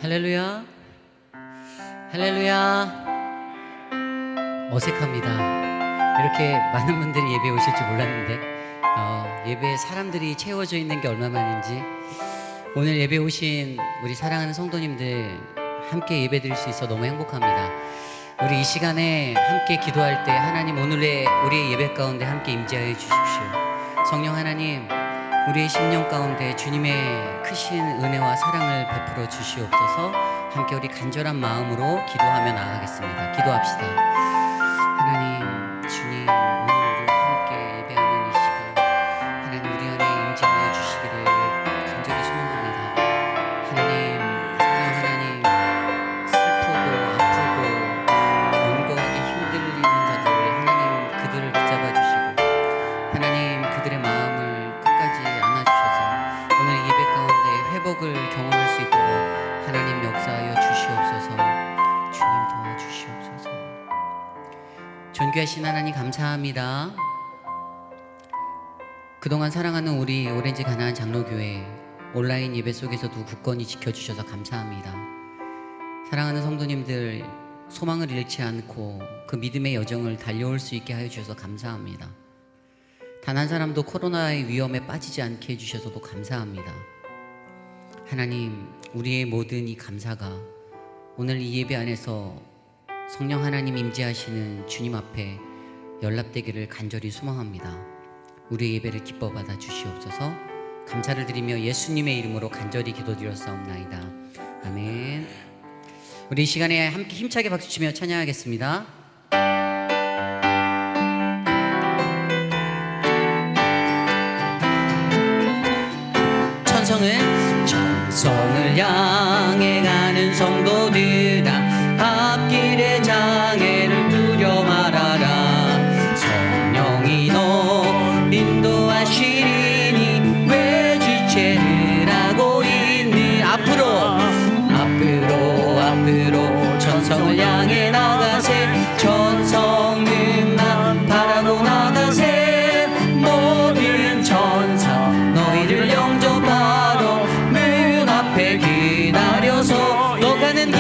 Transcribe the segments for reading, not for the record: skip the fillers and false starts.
할렐루야, 할렐루야. 어색합니다. 이렇게 많은 분들이 예배에 오실 줄 몰랐는데 예배에 사람들이 채워져 있는 게 얼마만인지, 오늘 예배에 오신 우리 사랑하는 성도님들 함께 예배 드릴 수 있어 너무 행복합니다. 우리 이 시간에 함께 기도할 때 하나님 오늘의 우리의 예배 가운데 함께 임재하여 주십시오. 성령 하나님, 우리의 심령 가운데 주님의 크신 은혜와 사랑을 베풀어 주시옵소서. 함께 우리 간절한 마음으로 기도하며 나아가겠습니다. 기도합시다. 하나님, 주님, 오늘 우리와 함께 예배하는 이 시간, 하나님 우리 안에 임재하여 주시기를 간절히 소망합니다. 하나님, 성령 하나님, 슬프고 아프고 견고하게 힘들리는 자들, 하나님 그들을 붙잡아 주시고 하나님 그들의 마음을 끝까지 안아주셔서 오늘 예배 가운데 회복을 경험할 수 있도록 하나님 역사하여 주시옵소서. 주님 도와주시옵소서. 존귀하신 하나님 감사합니다. 그동안 사랑하는 우리 오렌지 가나안 장로교회 온라인 예배 속에서도 굳건히 지켜주셔서 감사합니다. 사랑하는 성도님들 소망을 잃지 않고 그 믿음의 여정을 달려올 수 있게 하여 주셔서 감사합니다. 단 한 사람도 코로나의 위험에 빠지지 않게 해주셔서도 감사합니다. 하나님, 우리의 모든 이 감사가 오늘 이 예배 안에서 성령 하나님 임재하시는 주님 앞에 연락되기를 간절히 소망합니다. 우리의 예배를 기뻐 받아 주시옵소서. 감사를 드리며 예수님의 이름으로 간절히 기도드렸사옵나이다. 아멘. 우리 이 시간에 함께 힘차게 박수치며 찬양하겠습니다. 천성을 향해 가는 성도들아, 앞길의 장애를 두려 말아라. 성령이 너 인도하시리니 왜 지체를 하고 있니. 앞으로 천성을 향해 나가세. 천성능만 바라고 나가세. 모든 천사 너희를 영접하러 문 앞에 기다려서 너 가는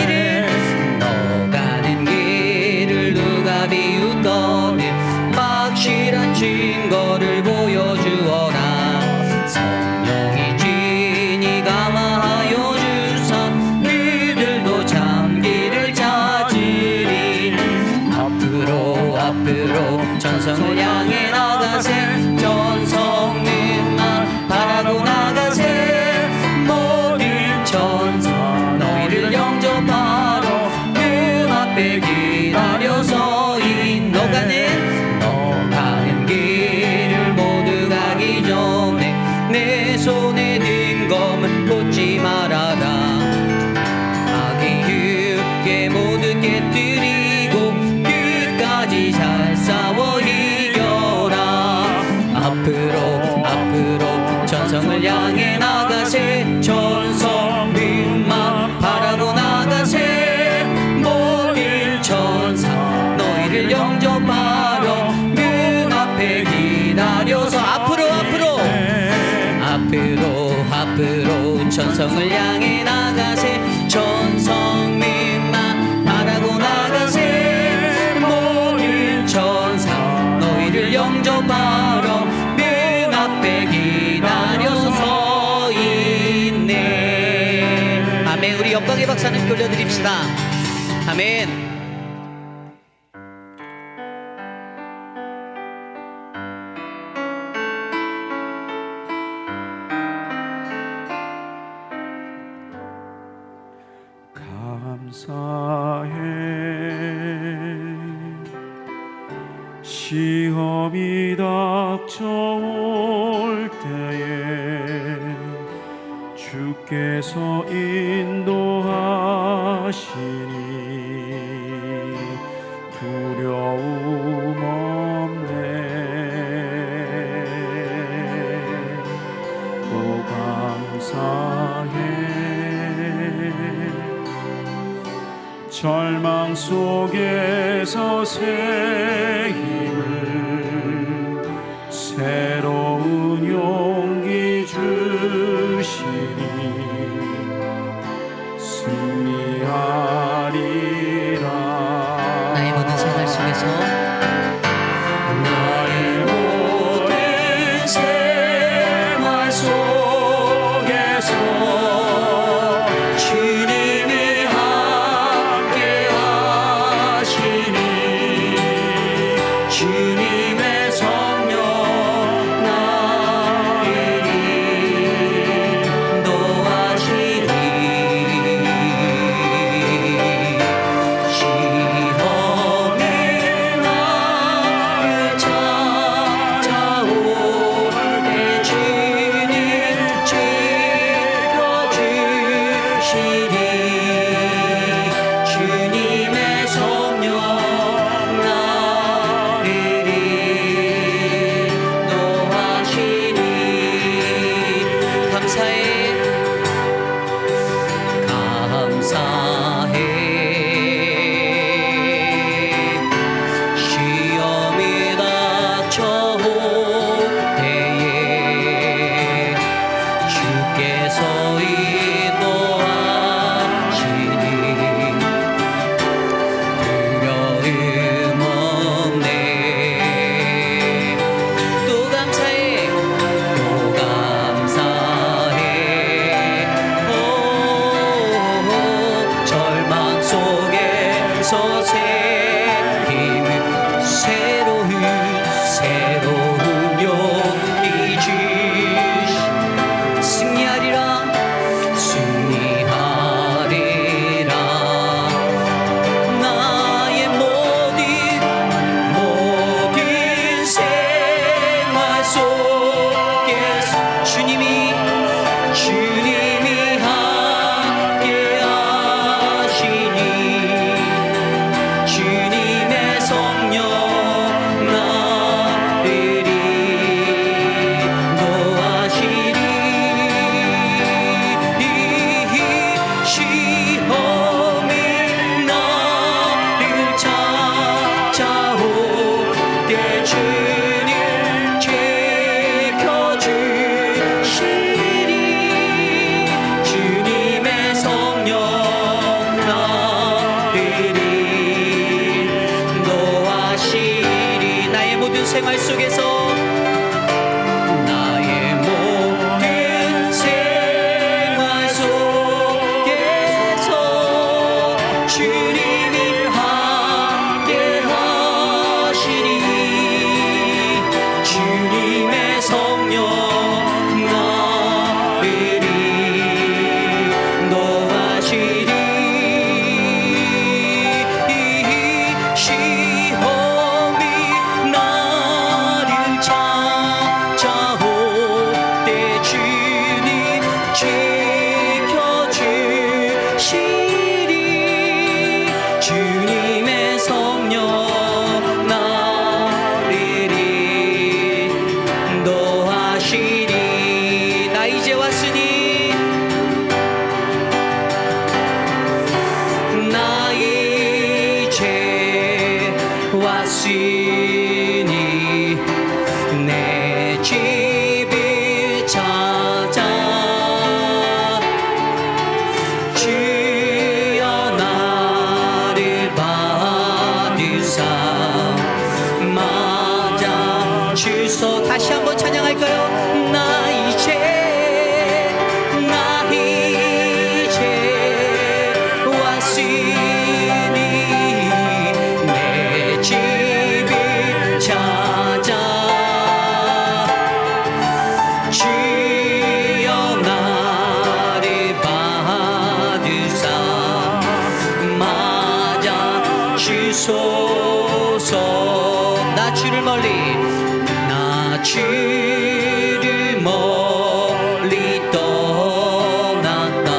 길을 누가 비웃거든 확실한 증거를 보여주어라. 성령이 진이 감화하여 주사 그들도 참기를 찾으리. 앞으로 천성을 향해 나가세. 천성능만 바라고 나가세. 모든 천사 너희를 영접하러 문 앞에 기다려서 너가는 길을 모두 가기 전에 내 손에 든 검은 꽂지 말아라. 악이 쉽게 모두 깨뜨리고 끝까지 잘 싸워 이겨라. 앞으로 천성을 향해 나가세. 천성능만 바라고 나가세. 모든 천사 너희를 영접하러 문 앞에 기다려서 앞으로 천성을 향해 나가세. 천성능만 바라고 나가세. 모든 천사 너희를 영접하러 문 앞에 기다려서 서 있네. 아멘. 우리 영광의 박수 하나님께 올려드립시다. 아멘. 감사해. 시험이 닥쳐올 때에 주께서 인도하시니 두려움 없네. 또 감사해. 절망 속에서 새 힘을 새로운 용기 주시니 승리하리라. 나의 모든 생활 속에서 나의 모든 생활 속에서 주님이 함께 하시니 주님의 성령 나를 인도하시리. 시험이 나를 찾아올 때 주님 지켜주시리. 주님의 성령 나를 인도하시니. 감사해 감사해. 시험이 닥쳐올 때에 주께서 인도하시니 두려움 없네. 또 감사해 또 감사해. 오, 절망 속에서 새 힘을 새로운 용기 주시. 승리하리라 승리하리라. 나의 모든 생활 속에서 주님이 함께 하시니 주님의 성령 나를 인도하시니. 시험이 나를 찾아올 때 주님 지켜주시리. 주님의 성령 나를 인도하시리. 나의 모든 생활 속에서 나의 모든 생활 속에서 주님이 함께 하시니 주님의 성령 나를 인도하시리. 시험이 나를 찾아올 때 주님 지켜주시리. 주님의 성령 나를 인도하시리. 나 이제 왔으니 나 이제 왔으니 내 집을 찾아 주여 나를 받으사 맞아 주소. 다시 한번 찬양할까요? 나 이제 왔으니 내 집을 찾아 주여 나를 받으사 맞아 주소서. 나 주를 멀리 떠났다.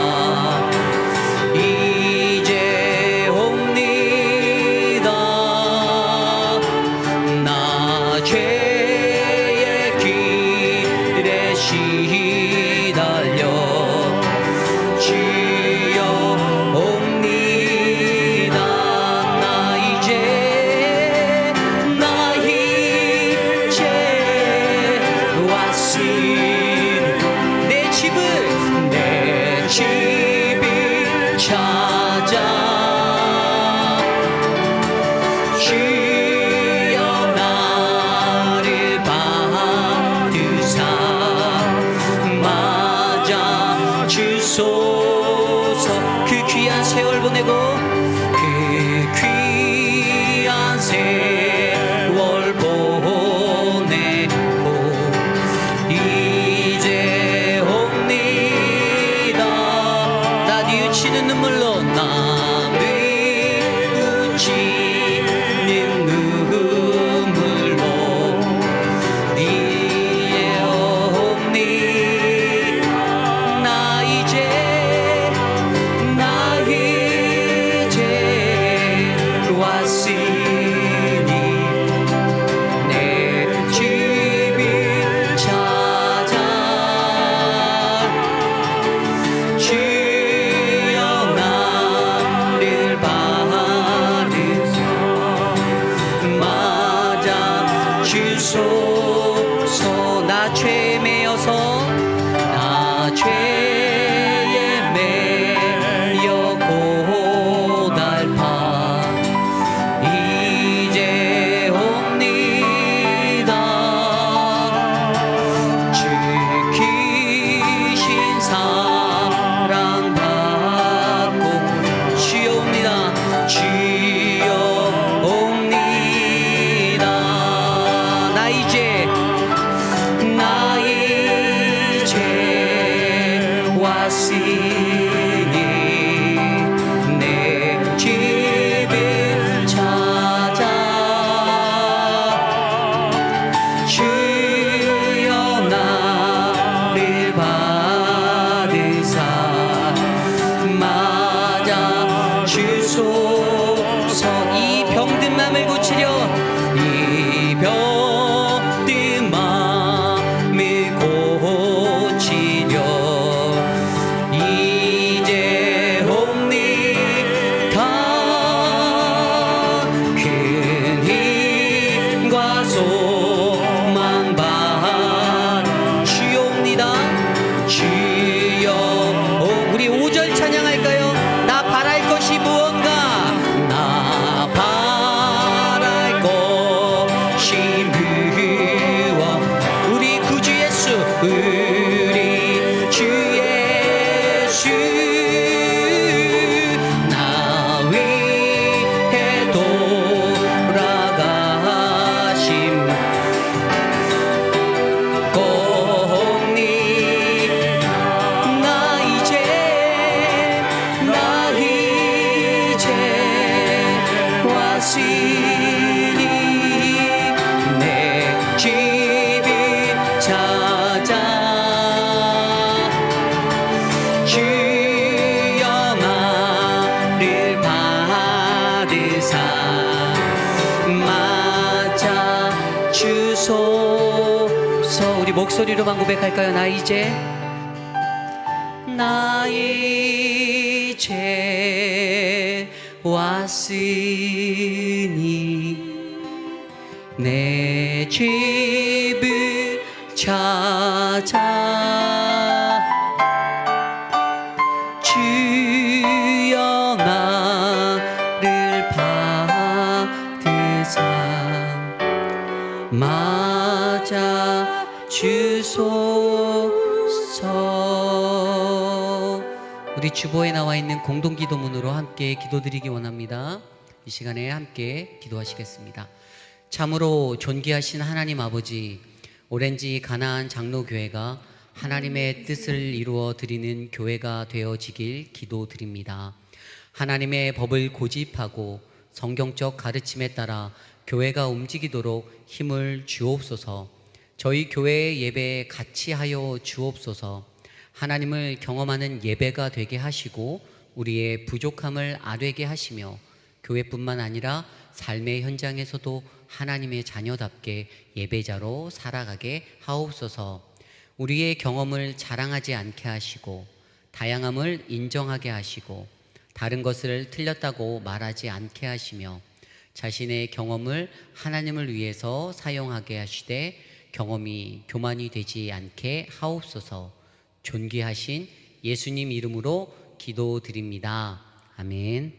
이제 옵니다. 나 죄의 길에 시달려 주여 옵니다. 나 이제 내 집을 찾아 눈물로 남을 웃지는 눈물로 니의 없니 나 이제 왔으니 내 집을 찾아 주여 나를 받으사 맞아 주소서 나 죄에 매여서 나 죄에 매여 고달파 이제 옵니다 지키신 사랑 받고 주여 옵니다 주여 옵니다 나 이제 왔으니 내 집을 찾아 주여 나를 받으사 맞아 주소서 이 병든 맘을 고치려 이 병든 맘을 고치려 이제 옵니다 큰 힘과 소망 받아 주여 옵니다 주여 우리 5절 찬양할까요? 나 바랄 것이 무언가 나 바랄 것이 무언 우리 구주 예수 우리 주 예수 나 위해 돌아가심 공리 나 이제 왔으니 내 집을 찾아 주여 나를 받으사 맞아 주소서 우리 목소리로만 고백할까요? 나 이제 왔으니 내 집을 찾아 주여 나를 받으사 맞아 주소서 우리 주보에 나와 있는 공동기도문으로 함께 기도드리기 원합니다. 이 시간에 함께 기도하시겠습니다. 참으로 존귀하신 하나님 아버지, 오렌지 가나안 장로교회가 하나님의 뜻을 이루어 드리는 교회가 되어지길 기도드립니다. 하나님의 법을 고집하고 성경적 가르침에 따라 교회가 움직이도록 힘을 주옵소서. 저희 교회의 예배에 같이 하여 주옵소서. 하나님을 경험하는 예배가 되게 하시고 우리의 부족함을 아뢰게 하시며 교회뿐만 아니라 삶의 현장에서도 하나님의 자녀답게 예배자로 살아가게 하옵소서. 우리의 경험을 자랑하지 않게 하시고 다양함을 인정하게 하시고 다른 것을 틀렸다고 말하지 않게 하시며 자신의 경험을 하나님을 위해서 사용하게 하시되 경험이 교만이 되지 않게 하옵소서. 존귀하신 예수님 이름으로 기도드립니다. 아멘.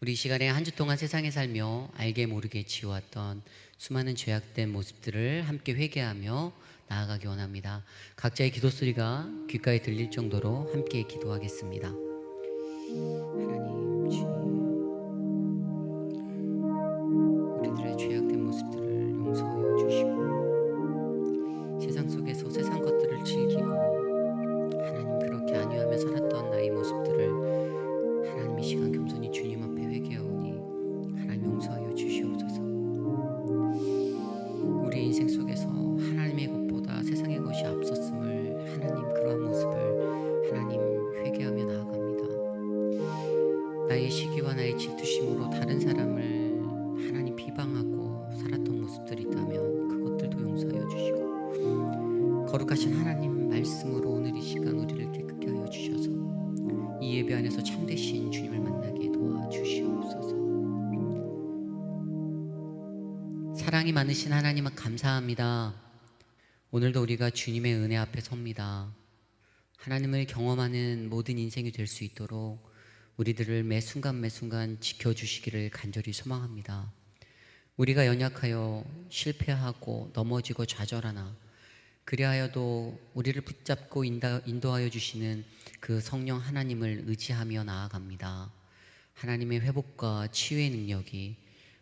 우리 이 시간에 한 주 동안 세상에 살며 알게 모르게 지어왔던 수많은 죄악된 모습들을 함께 회개하며 나아가기 원합니다. 각자의 기도 소리가 귓가에 들릴 정도로 함께 기도하겠습니다. 하나님 주님, 우리들의 죄악된 모습들을 용서하여 주시고 세상 속에서 세상 것들을 즐기고 하나님 그렇게 안위하며 살았던 나의 모습들을 나의 시기와 나의 질투심으로 다른 사람을 하나님 비방하고 살았던 모습들이 있다면 그것들도 용서하여 주시고, 거룩하신 하나님 말씀으로 오늘 이 시간 우리를 깨끗게 하여 주셔서 이 예배 안에서 참되신 주님을 만나게 도와주시옵소서. 사랑이 많으신 하나님 감사합니다. 오늘도 우리가 주님의 은혜 앞에 섭니다. 하나님을 경험하는 모든 인생이 될 수 있도록 우리들을 매 순간 매 순간 지켜주시기를 간절히 소망합니다. 우리가 연약하여 실패하고 넘어지고 좌절하나 그리하여도 우리를 붙잡고 인도하여 주시는 그 성령 하나님을 의지하며 나아갑니다. 하나님의 회복과 치유의 능력이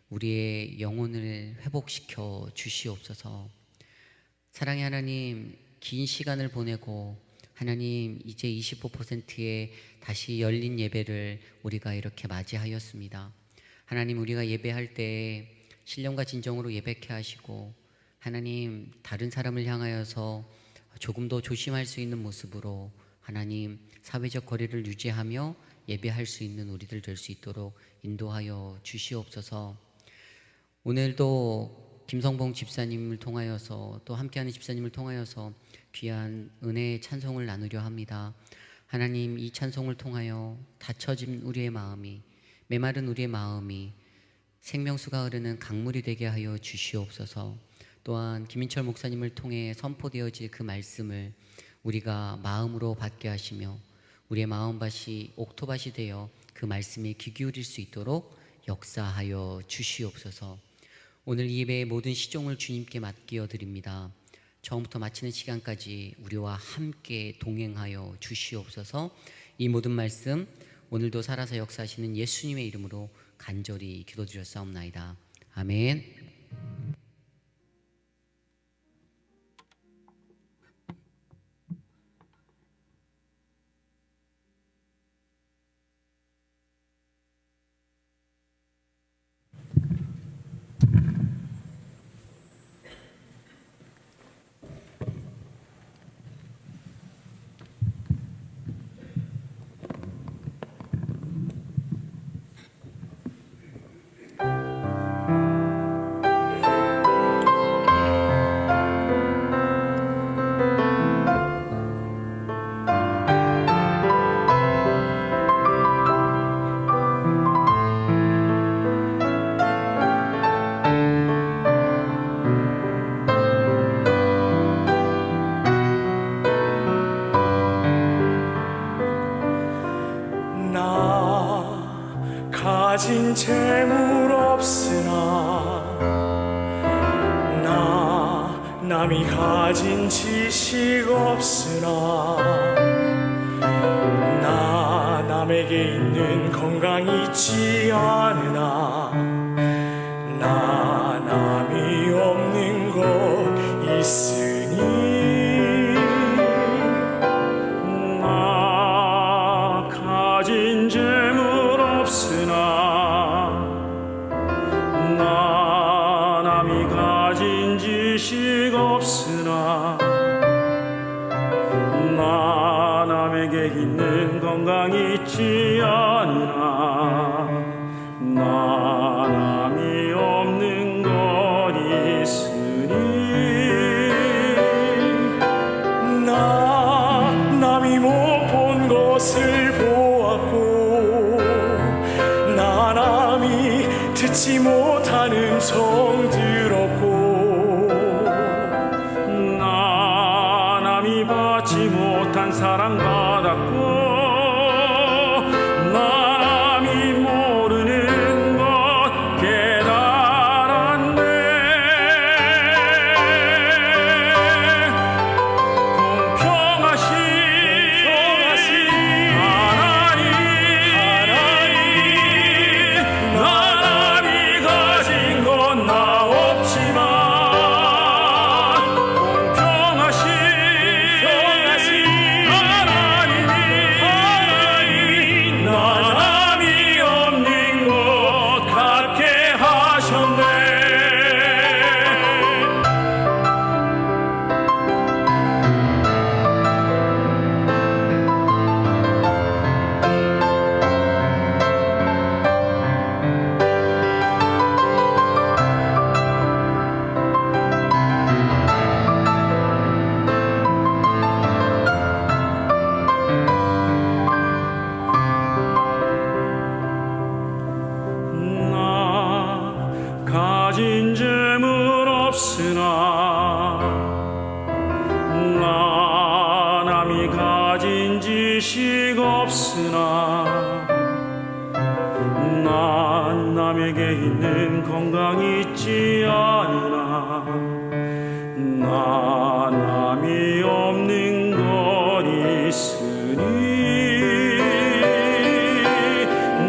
우리의 영혼을 회복시켜 주시옵소서. 사랑의 하나님, 긴 시간을 보내고 하나님 이제 25%의 다시 열린 예배를 우리가 이렇게 맞이하였습니다. 하나님, 우리가 예배할 때 신령과 진정으로 예배케 하시고 하나님 다른 사람을 향하여서 조금 더 조심할 수 있는 모습으로 하나님 사회적 거리를 유지하며 예배할 수 있는 우리들 될 수 있도록 인도하여 주시옵소서. 오늘도 김성봉 집사님을 통하여서 또 함께하는 집사님을 통하여서 귀한 은혜의 찬송을 나누려 합니다. 하나님, 이 찬송을 통하여 닫혀진 우리의 마음이, 메마른 우리의 마음이 생명수가 흐르는 강물이 되게 하여 주시옵소서. 또한 김인철 목사님을 통해 선포되어질 그 말씀을 우리가 마음으로 받게 하시며 우리의 마음밭이 옥토밭이 되어 그 말씀에 귀 기울일 수 있도록 역사하여 주시옵소서. 오늘 이 예배의 모든 시종을 주님께 맡겨 드립니다. 처음부터 마치는 시간까지 우리와 함께 동행하여 주시옵소서. 이 모든 말씀 오늘도 살아서 역사하시는 예수님의 이름으로 간절히 기도드렸사옵나이다. 아멘. 가진 재물 없으나 남이 가진 지식 없으나 남에게 있는 건강 있지 않으나 남이 없는 것 있으니 가진 재물 없으나 남이 가진 지식 없으나 남에게 있는 건강 있지 않으나 남이 없는 것 있으니 남이 못 본 것을 보았고 남이 듣지 못한 음성 들었고 남이 받지 못한 사랑 받았고 남이 모르는 것 깨달았네. 공평하신 하나님 남이 가진 건 나 없지만 공평하신 하나님이 가진 지식 없으나 난 남에게 있는 건강이 있지 않으나 나 남이 없는 건 있으니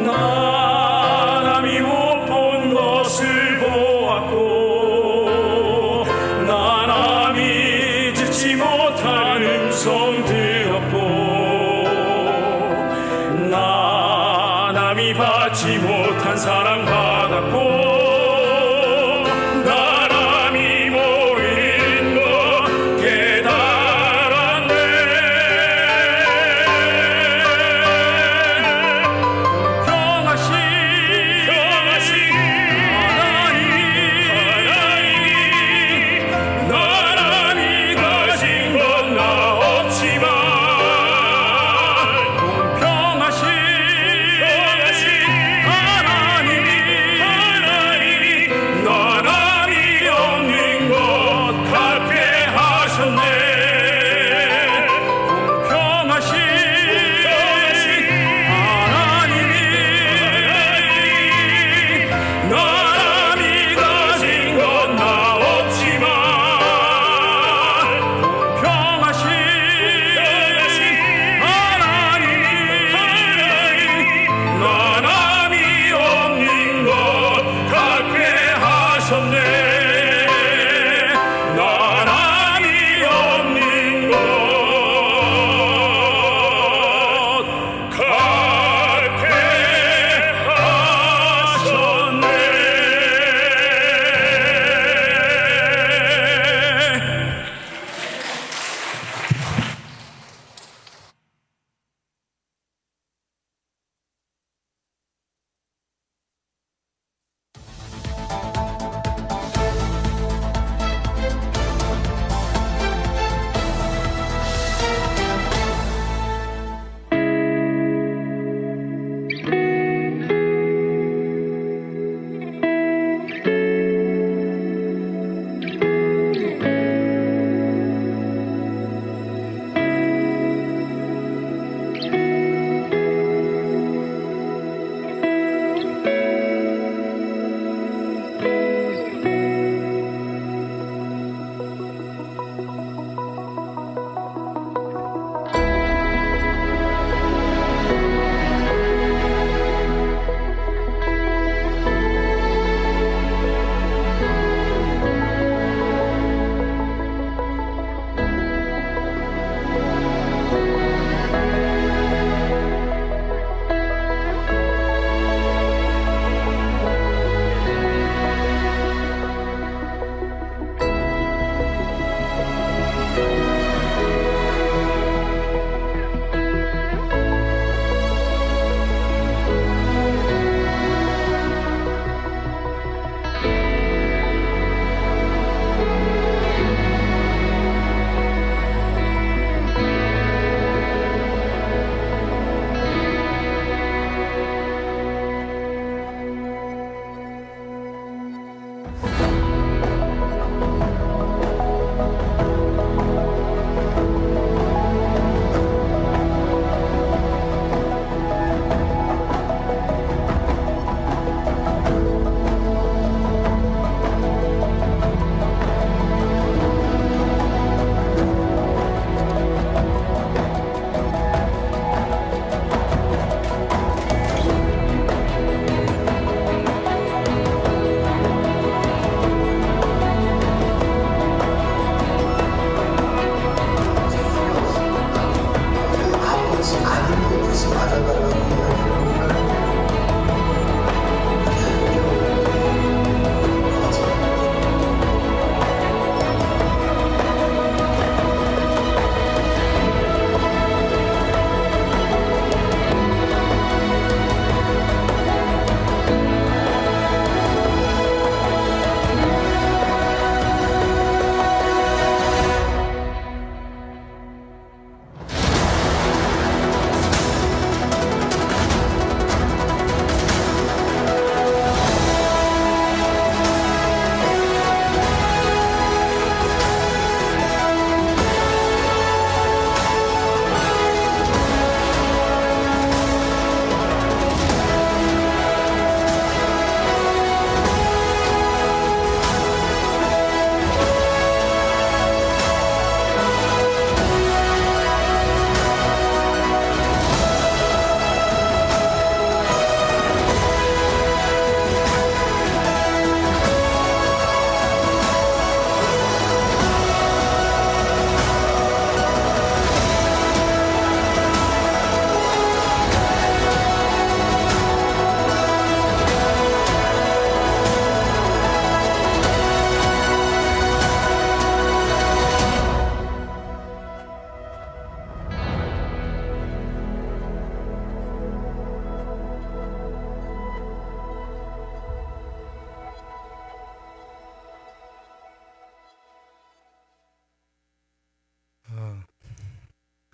나 남이 못 본 것을 보았고 나 남이 듣지 못한 음성 들었고 나 남이 받지 못한 사랑 받았고 나 남이 모르는 것 깨달았네. 평하신 하나님 나람이 가진 건 나 없지만 공평하신 하나님이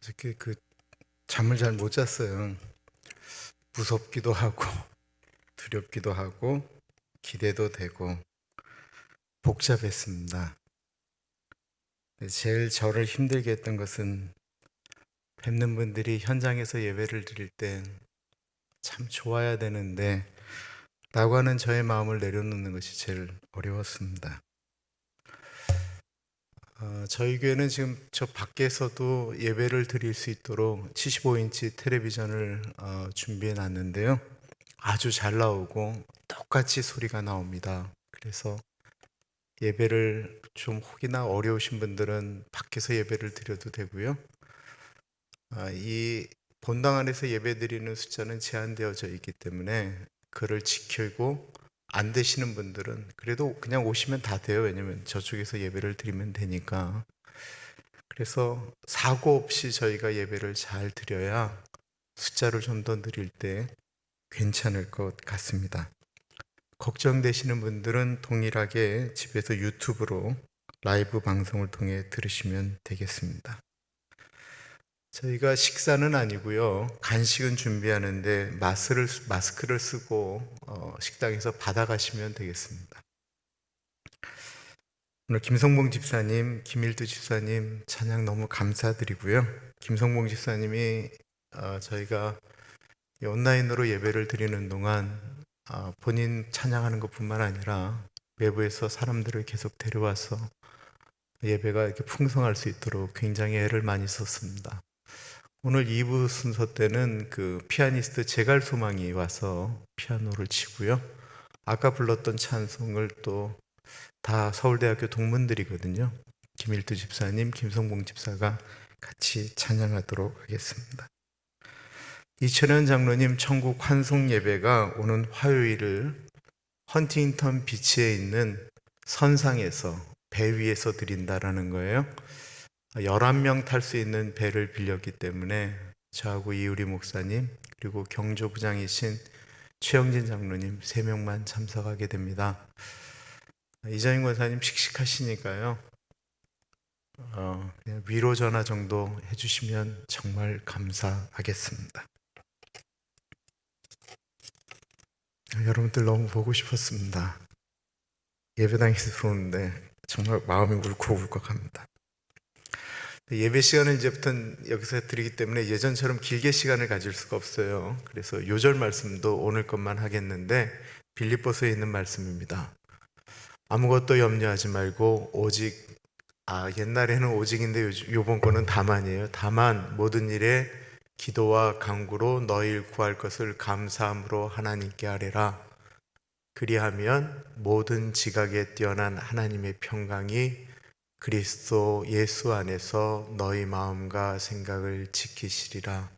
어저께 잠을 잘 못 잤어요. 무섭기도 하고 두렵기도 하고 기대도 되고 복잡했습니다. 제일 저를 힘들게 했던 것은 뵙는 분들이 현장에서 예배를 드릴 때 참 좋아야 되는데 라고 하는 저의 마음을 내려놓는 것이 제일 어려웠습니다. 저희 교회는 지금 저 밖에서도 예배를 드릴 수 있도록 75인치 텔레비전을 준비해 놨는데요. 아주 잘 나오고 똑같이 소리가 나옵니다. 그래서 예배를 좀 혹이나 어려우신 분들은 밖에서 예배를 드려도 되고요. 이 본당 안에서 예배 드리는 숫자는 제한되어져 있기 때문에 그를 지키고 안 되시는 분들은 그래도 그냥 오시면 다 돼요. 왜냐면 저쪽에서 예배를 드리면 되니까. 그래서 사고 없이 저희가 예배를 잘 드려야 숫자를 좀 더 늘릴 때 괜찮을 것 같습니다. 걱정되시는 분들은 동일하게 집에서 유튜브로 라이브 방송을 통해 들으시면 되겠습니다. 저희가 식사는 아니고요. 간식은 준비하는데 마스크를 쓰고 식당에서 받아가시면 되겠습니다. 오늘 김성봉 집사님, 김일두 집사님 찬양 너무 감사드리고요. 김성봉 집사님이 저희가 온라인으로 예배를 드리는 동안 본인 찬양하는 것뿐만 아니라 외부에서 사람들을 계속 데려와서 예배가 이렇게 풍성할 수 있도록 굉장히 애를 많이 썼습니다. 오늘 2부 순서 때는 피아니스트 제갈소망이 와서 피아노를 치고요. 아까 불렀던 찬송을 또 다 서울대학교 동문들이거든요. 김일두 집사님, 김성봉 집사가 같이 찬양하도록 하겠습니다. 이철현 장로님 천국 환송 예배가 오는 화요일을 헌팅턴 비치에 있는 선상에서 배 위에서 드린다라는 거예요. 11명 탈 수 있는 배를 빌렸기 때문에 저하고 이우리 목사님 그리고 경조부장이신 최영진 장로님 3명만 참석하게 됩니다. 이장인 권사님 씩씩하시니까요. 그냥 위로 전화 정도 해주시면 정말 감사하겠습니다. 여러분들 너무 보고 싶었습니다. 예배당에서 들어오는데 정말 마음이 울컥울컥합니다. 예배 시간은 이제부터 여기서 드리기 때문에 예전처럼 길게 시간을 가질 수가 없어요. 그래서 요절 말씀도 오늘 것만 하겠는데 빌립보서에 있는 말씀입니다. 아무것도 염려하지 말고 오직 옛날에는 오직인데 요번 거는 다만이에요. 다만 모든 일에 기도와 간구로 너희를 구할 것을 감사함으로 하나님께 아뢰라. 그리하면 모든 지각에 뛰어난 하나님의 평강이 그리스도 예수 안에서 너희 마음과 생각을 지키시리라.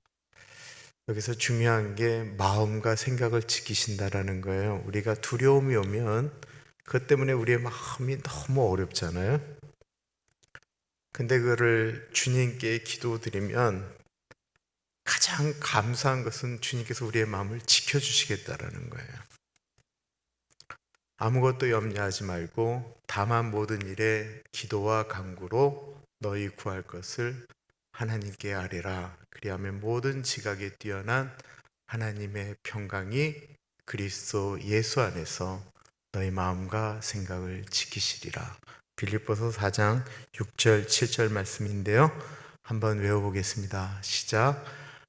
여기서 중요한 게 마음과 생각을 지키신다라는 거예요. 우리가 두려움이 오면 그것 때문에 우리의 마음이 너무 어렵잖아요. 근데 그거를 주님께 기도드리면 가장 감사한 것은 주님께서 우리의 마음을 지켜주시겠다라는 거예요. 아무것도 염려하지 말고 다만 모든 일에 기도와 간구로 너희 구할 것을 하나님께 아뢰라. 그리하면 모든 지각에 뛰어난 하나님의 평강이 그리스도 예수 안에서 너희 마음과 생각을 지키시리라. 빌립보서 4장 6절 7절 말씀인데요. 한번 외워보겠습니다. 시작.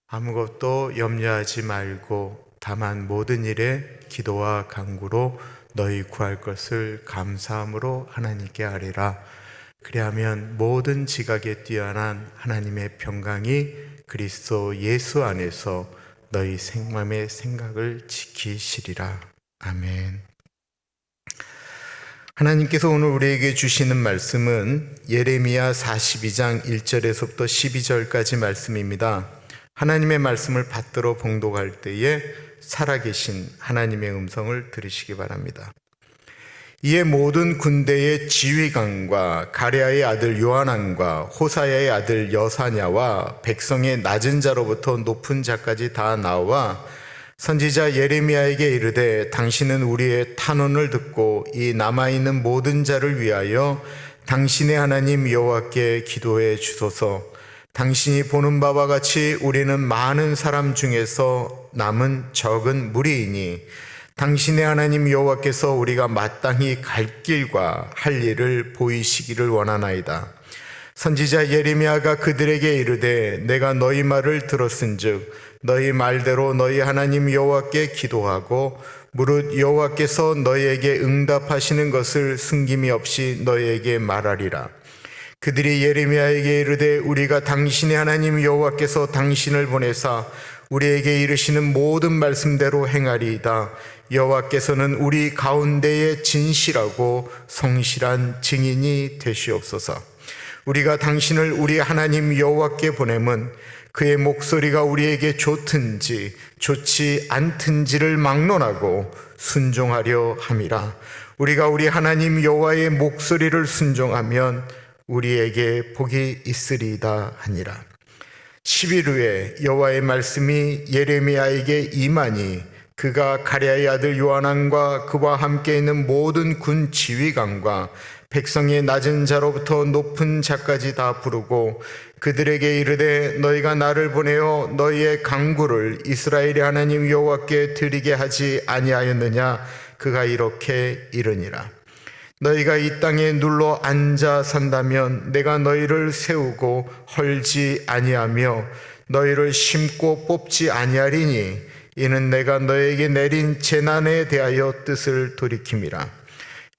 아무것도 염려하지 말고 다만 모든 일에 기도와 간구로 너희 구할 것을 감사함으로 하나님께 아뢰라. 그리하면 모든 지각에 뛰어난 하나님의 평강이 그리스도 예수 안에서 너희 마음의 생각을 지키시리라. 아멘. 하나님께서 오늘 우리에게 주시는 말씀은 예레미야 42장 1절에서부터 12절까지 말씀입니다. 하나님의 말씀을 받들어 봉독할 때에 살아계신 하나님의 음성을 들으시기 바랍니다. 이에 모든 군대의 지휘관과 가랴의 아들 요하난과 호사야의 아들 여사냐와 백성의 낮은 자로부터 높은 자까지 다 나와 선지자 예레미야에게 이르되 당신은 우리의 탄원을 듣고 이 남아있는 모든 자를 위하여 당신의 하나님 여호와께 기도해 주소서. 당신이 보는 바와 같이 우리는 많은 사람 중에서 남은 적은 무리이니 당신의 하나님 여호와께서 우리가 마땅히 갈 길과 할 일을 보이시기를 원하나이다. 선지자 예레미야가 그들에게 이르되 내가 너희 말을 들었은즉 너희 말대로 너희 하나님 여호와께 기도하고 무릇 여호와께서 너희에게 응답하시는 것을 숨김이 없이 너희에게 말하리라. 그들이 예레미야에게 이르되 우리가 당신의 하나님 여호와께서 당신을 보내사 우리에게 이르시는 모든 말씀대로 행하리이다. 여호와께서는 우리 가운데에 진실하고 성실한 증인이 되시옵소서. 우리가 당신을 우리 하나님 여호와께 보냄은 그의 목소리가 우리에게 좋든지 좋지 않든지를 막론하고 순종하려 함이라. 우리가 우리 하나님 여호와의 목소리를 순종하면 우리에게 복이 있으리이다 하니라. 10일 후에 여호와의 말씀이 예레미야에게 임하니 그가 가랴의 아들 요하난과 그와 함께 있는 모든 군 지휘관과 백성의 낮은 자로부터 높은 자까지 다 부르고 그들에게 이르되 너희가 나를 보내어 너희의 강구를 이스라엘의 하나님 여호와께 드리게 하지 아니하였느냐. 그가 이렇게 이르니라. 너희가 이 땅에 눌러 앉아 산다면 내가 너희를 세우고 헐지 아니하며 너희를 심고 뽑지 아니하리니 이는 내가 너희에게 내린 재난에 대하여 뜻을 돌이킴이라.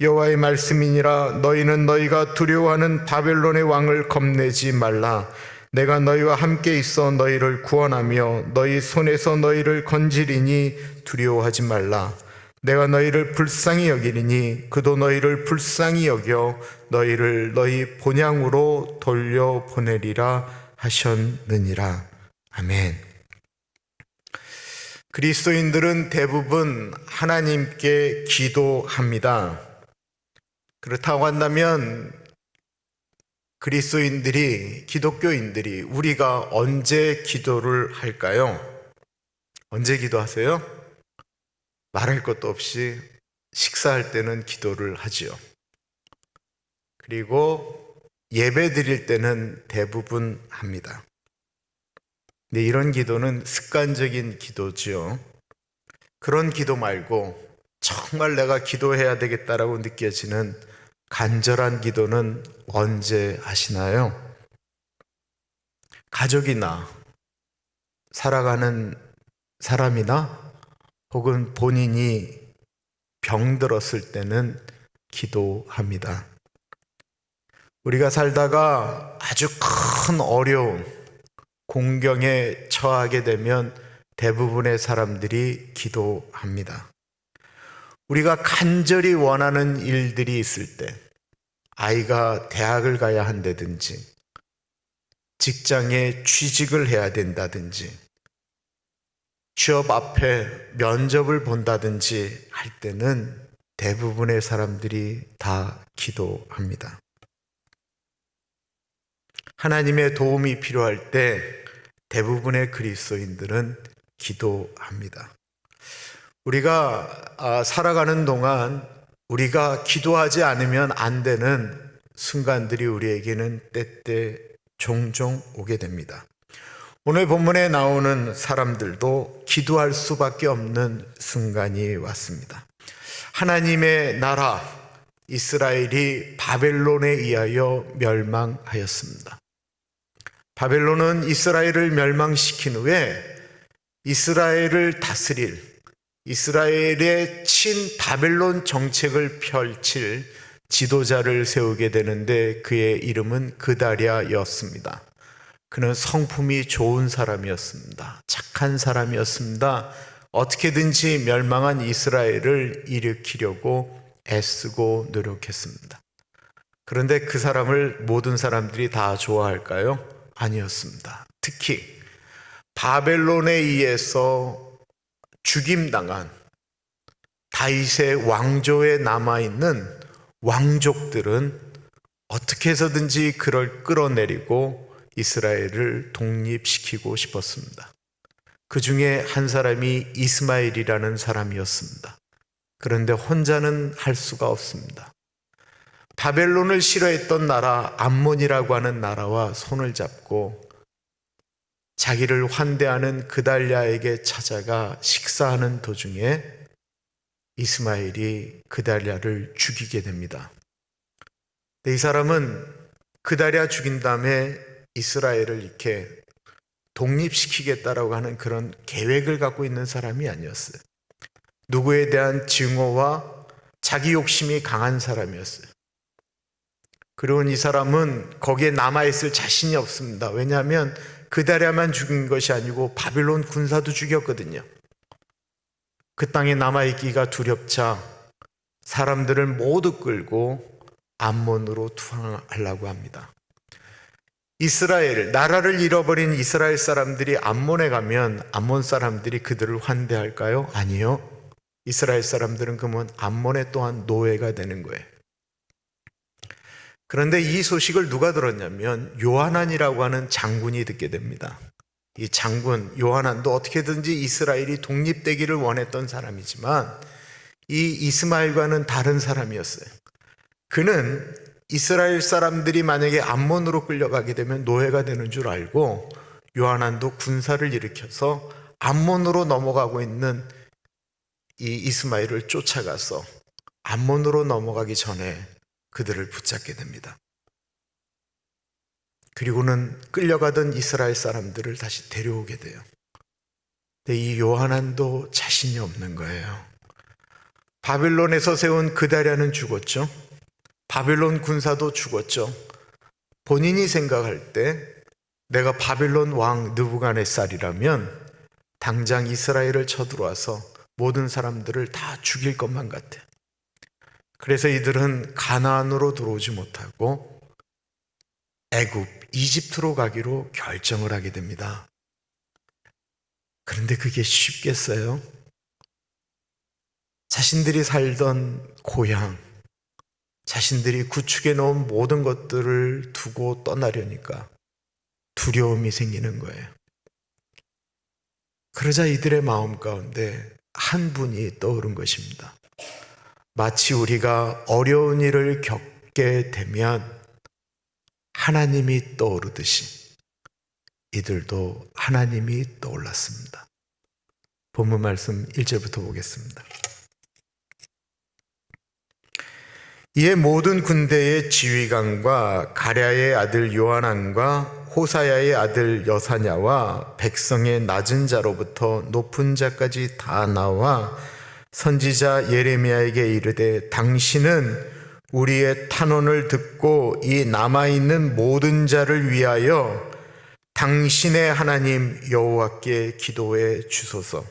여호와의 말씀이니라. 너희는 너희가 두려워하는 바벨론의 왕을 겁내지 말라. 내가 너희와 함께 있어 너희를 구원하며 너희 손에서 너희를 건지리니 두려워하지 말라. 내가 너희를 불쌍히 여기리니 그도 너희를 불쌍히 여겨 너희를 너희 본향으로 돌려보내리라 하셨느니라. 아멘. 그리스도인들은 대부분 하나님께 기도합니다. 그렇다고 한다면 그리스도인들이, 기독교인들이 우리가 언제 기도를 할까요? 언제 기도하세요? 말할 것도 없이 식사할 때는 기도를 하지요. 그리고 예배 드릴 때는 대부분 합니다. 근데 이런 기도는 습관적인 기도지요. 그런 기도 말고 정말 내가 기도해야 되겠다라고 느껴지는 간절한 기도는 언제 하시나요? 가족이나 살아가는 사람이나 혹은 본인이 병들었을 때는 기도합니다. 우리가 살다가 아주 큰 어려움, 공경에 처하게 되면 대부분의 사람들이 기도합니다. 우리가 간절히 원하는 일들이 있을 때, 아이가 대학을 가야 한다든지, 직장에 취직을 해야 된다든지, 취업 앞에 면접을 본다든지 할 때는 대부분의 사람들이 다 기도합니다. 하나님의 도움이 필요할 때 대부분의 그리스도인들은 기도합니다. 우리가 살아가는 동안 우리가 기도하지 않으면 안 되는 순간들이 우리에게는 때때 종종 오게 됩니다. 오늘 본문에 나오는 사람들도 기도할 수밖에 없는 순간이 왔습니다. 하나님의 나라 이스라엘이 바벨론에 의하여 멸망하였습니다. 바벨론은 이스라엘을 멸망시킨 후에 이스라엘을 다스릴, 이스라엘의 친바벨론 정책을 펼칠 지도자를 세우게 되는데 그의 이름은 그다랴였습니다. 그는 성품이 좋은 사람이었습니다. 착한 사람이었습니다. 어떻게든지 멸망한 이스라엘을 일으키려고 애쓰고 노력했습니다. 그런데 그 사람을 모든 사람들이 다 좋아할까요? 아니었습니다. 특히 바벨론에 의해서 죽임당한 다윗의 왕조에 남아있는 왕족들은 어떻게 해서든지 그를 끌어내리고 이스라엘을 독립시키고 싶었습니다. 그 중에 한 사람이 이스마엘이라는 사람이었습니다. 그런데 혼자는 할 수가 없습니다. 바벨론을 싫어했던 나라 암몬이라고 하는 나라와 손을 잡고 자기를 환대하는 그달랴에게 찾아가 식사하는 도중에 이스마엘이 그달랴를 죽이게 됩니다. 이 사람은 그달랴 죽인 다음에 이스라엘을 이렇게 독립시키겠다라고 하는 그런 계획을 갖고 있는 사람이 아니었어요. 누구에 대한 증오와 자기 욕심이 강한 사람이었어요. 그리고 이 사람은 거기에 남아있을 자신이 없습니다. 왜냐하면 그달랴만 죽인 것이 아니고 바빌론 군사도 죽였거든요. 그 땅에 남아있기가 두렵자 사람들을 모두 끌고 암몬으로 투항하려고 합니다. 이스라엘, 나라를 잃어버린 이스라엘 사람들이 암몬에 가면 암몬 사람들이 그들을 환대할까요? 아니요. 이스라엘 사람들은 그러면 암몬에 또한 노예가 되는 거예요. 그런데 이 소식을 누가 들었냐면 요하난이라고 하는 장군이 듣게 됩니다. 이 장군 요하난도 어떻게든지 이스라엘이 독립되기를 원했던 사람이지만 이 이스마엘과는 다른 사람이었어요. 그는 이스라엘 사람들이 만약에 암몬으로 끌려가게 되면 노예가 되는 줄 알고 요하난도 군사를 일으켜서 암몬으로 넘어가고 있는 이 이스마엘을 쫓아가서 암몬으로 넘어가기 전에 그들을 붙잡게 됩니다. 그리고는 끌려가던 이스라엘 사람들을 다시 데려오게 돼요. 근데 이 요하난도 자신이 없는 거예요. 바빌론에서 세운 그달랴는 죽었죠. 바빌론 군사도 죽었죠. 본인이 생각할 때 내가 바빌론 왕 느부갓네살이라면 당장 이스라엘을 쳐들어와서 모든 사람들을 다 죽일 것만 같아. 그래서 이들은 가나안으로 들어오지 못하고 애굽, 이집트로 가기로 결정을 하게 됩니다. 그런데 그게 쉽겠어요? 자신들이 살던 고향, 자신들이 구축해 놓은 모든 것들을 두고 떠나려니까 두려움이 생기는 거예요. 그러자 이들의 마음 가운데 한 분이 떠오른 것입니다. 마치 우리가 어려운 일을 겪게 되면 하나님이 떠오르듯이 이들도 하나님이 떠올랐습니다. 본문 말씀 1절부터 보겠습니다. 이에 모든 군대의 지휘관과 가랴의 아들 요하난과 호사야의 아들 여사냐와 백성의 낮은 자로부터 높은 자까지 다 나와 선지자 예레미야에게 이르되 당신은 우리의 탄원을 듣고 이 남아있는 모든 자를 위하여 당신의 하나님 여호와께 기도해 주소서.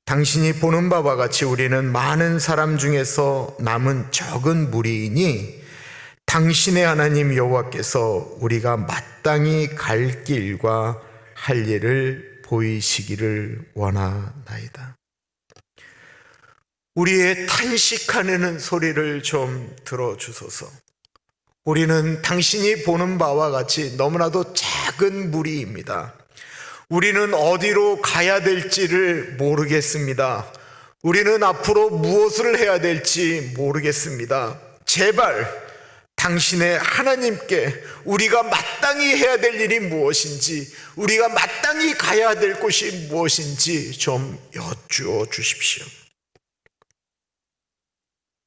당신이 보는 바와 같이 우리는 많은 사람 중에서 남은 적은 무리이니 당신의 하나님 여호와께서 우리가 마땅히 갈 길과 할 일을 보이시기를 원하나이다. 우리의 탄식하는 소리를 좀 들어주소서. 우리는 당신이 보는 바와 같이 너무나도 작은 무리입니다. 우리는 어디로 가야 될지를 모르겠습니다. 우리는 앞으로 무엇을 해야 될지 모르겠습니다. 제발 당신의 하나님께 우리가 마땅히 해야 될 일이 무엇인지, 우리가 마땅히 가야 될 곳이 무엇인지 좀 여쭈어 주십시오.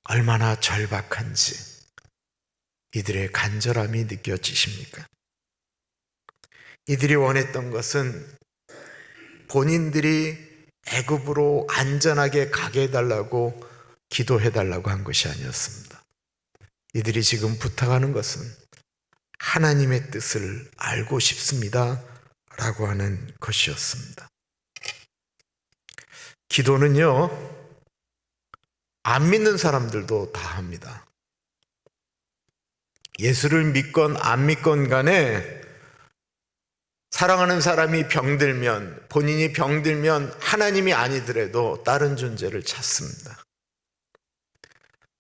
얼마나 절박한지 이들의 간절함이 느껴지십니까? 이들이 원했던 것은 본인들이 애굽으로 안전하게 가게 해달라고 기도해달라고 한 것이 아니었습니다. 이들이 지금 부탁하는 것은 하나님의 뜻을 알고 싶습니다 라고 하는 것이었습니다. 기도는요, 안 믿는 사람들도 다 합니다. 예수를 믿건 안 믿건 간에 사랑하는 사람이 병들면, 본인이 병들면 하나님이 아니더라도 다른 존재를 찾습니다.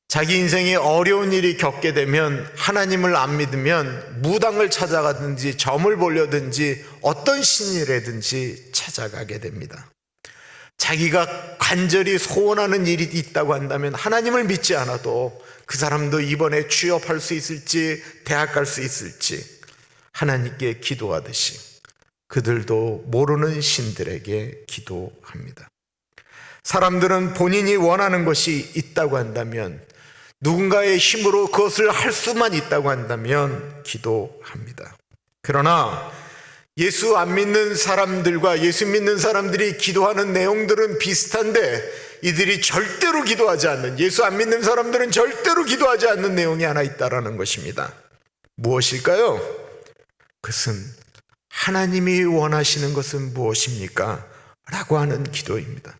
자기 인생에 어려운 일이 겪게 되면 하나님을 안 믿으면 무당을 찾아가든지 점을 보려든지 어떤 신이라든지 찾아가게 됩니다. 자기가 간절히 소원하는 일이 있다고 한다면 하나님을 믿지 않아도 그 사람도 이번에 취업할 수 있을지 대학 갈 수 있을지 하나님께 기도하듯이 그들도 모르는 신들에게 기도합니다. 사람들은 본인이 원하는 것이 있다고 한다면, 누군가의 힘으로 그것을 할 수만 있다고 한다면 기도합니다. 그러나 예수 안 믿는 사람들과 예수 믿는 사람들이 기도하는 내용들은 비슷한데, 이들이 절대로 기도하지 않는, 예수 안 믿는 사람들은 절대로 기도하지 않는 내용이 하나 있다라는 것입니다. 무엇일까요? 그것은 하나님이 원하시는 것은 무엇입니까? 라고 하는 기도입니다.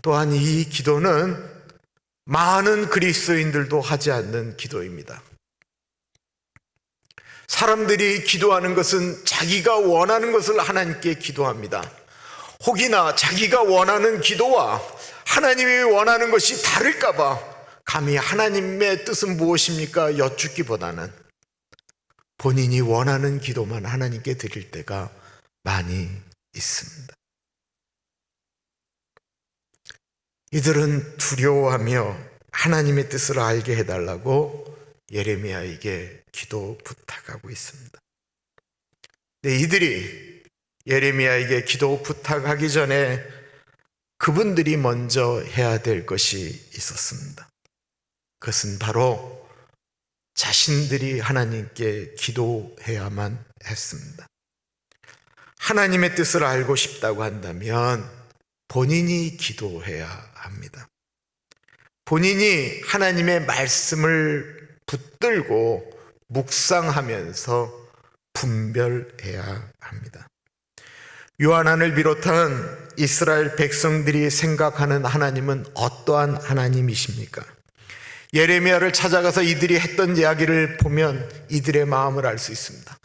또한 이 기도는 많은 그리스도인들도 하지 않는 기도입니다. 사람들이 기도하는 것은 자기가 원하는 것을 하나님께 기도합니다. 혹이나 자기가 원하는 기도와 하나님이 원하는 것이 다를까봐 감히 하나님의 뜻은 무엇입니까? 여쭙기보다는 본인이 원하는 기도만 하나님께 드릴 때가 많이 있습니다. 이들은 두려워하며 하나님의 뜻을 알게 해달라고 예레미야에게 기도 부탁하고 있습니다. 근데 이들이 예레미야에게 기도 부탁하기 전에 그분들이 먼저 해야 될 것이 있었습니다. 그것은 바로 자신들이 하나님께 기도해야만 했습니다. 하나님의 뜻을 알고 싶다고 한다면 본인이 기도해야 합니다. 본인이 하나님의 말씀을 붙들고 묵상하면서 분별해야 합니다. 요한을 비롯한 이스라엘 백성들이 생각하는 하나님은 어떠한 하나님이십니까? 예레미야를 찾아가서 이들이 했던 이야기를 보면 이들의 마음을 알 수 있습니다.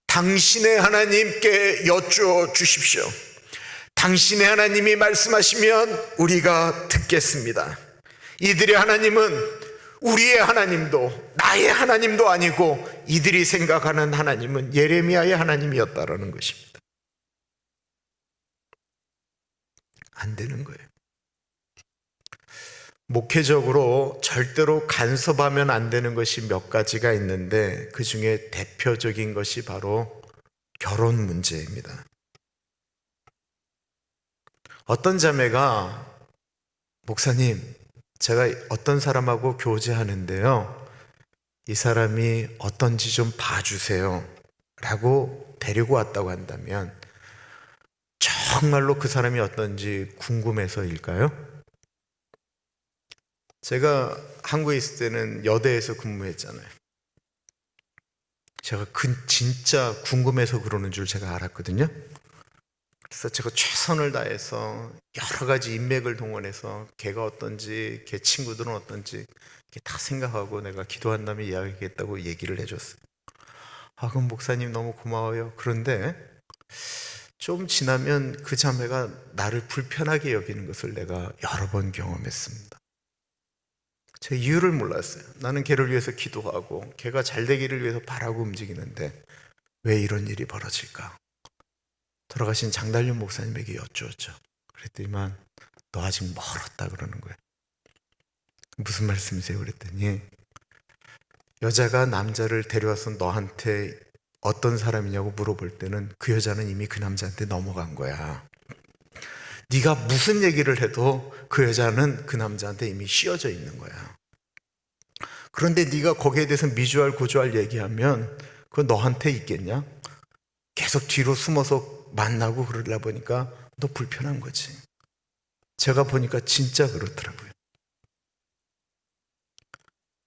당신의 하나님께 여쭈어 주십시오. 당신의 하나님이 말씀하시면 우리가 듣겠습니다. 이들의 하나님은 우리의 하나님도 나의 하나님도 아니고 이들이 생각하는 하나님은 예레미야의 하나님이었다라는 것입니다. 안 되는 거예요. 목회적으로 절대로 간섭하면 안 되는 것이 몇 가지가 있는데 그 중에 대표적인 것이 바로 결혼 문제입니다. 어떤 자매가 목사님, 제가 어떤 사람하고 교제하는데요, 이 사람이 어떤지 좀 봐주세요 라고 데리고 왔다고 한다면 정말로 그 사람이 어떤지 궁금해서일까요? 제가 한국에 있을 때는 여대에서 근무했잖아요. 제가 진짜 궁금해서 그러는 줄 제가 알았거든요. 그래서 제가 최선을 다해서 여러 가지 인맥을 동원해서 걔가 어떤지, 걔 친구들은 어떤지 다 생각하고 내가 기도한 다음에 이야기했다고 얘기를 해줬어요. 그럼 목사님 너무 고마워요. 그런데 좀 지나면 그 자매가 나를 불편하게 여기는 것을 내가 여러 번 경험했습니다. 제 이유를 몰랐어요. 나는 걔를 위해서 기도하고 걔가 잘 되기를 위해서 바라고 움직이는데 왜 이런 일이 벌어질까? 돌아가신 장달륜 목사님에게 여쭈었죠. 그랬더니만 너 아직 멀었다 그러는 거예요. 무슨 말씀이세요? 그랬더니 여자가 남자를 데려와서 너한테 어떤 사람이냐고 물어볼 때는 그 여자는 이미 그 남자한테 넘어간 거야. 네가 무슨 얘기를 해도 그 여자는 그 남자한테 이미 씌어져 있는 거야. 그런데 네가 거기에 대해서 미주알 고주알 얘기하면 그거 너한테 있겠냐? 계속 뒤로 숨어서 만나고 그러려 보니까 너 불편한 거지. 제가 보니까 진짜 그렇더라고요.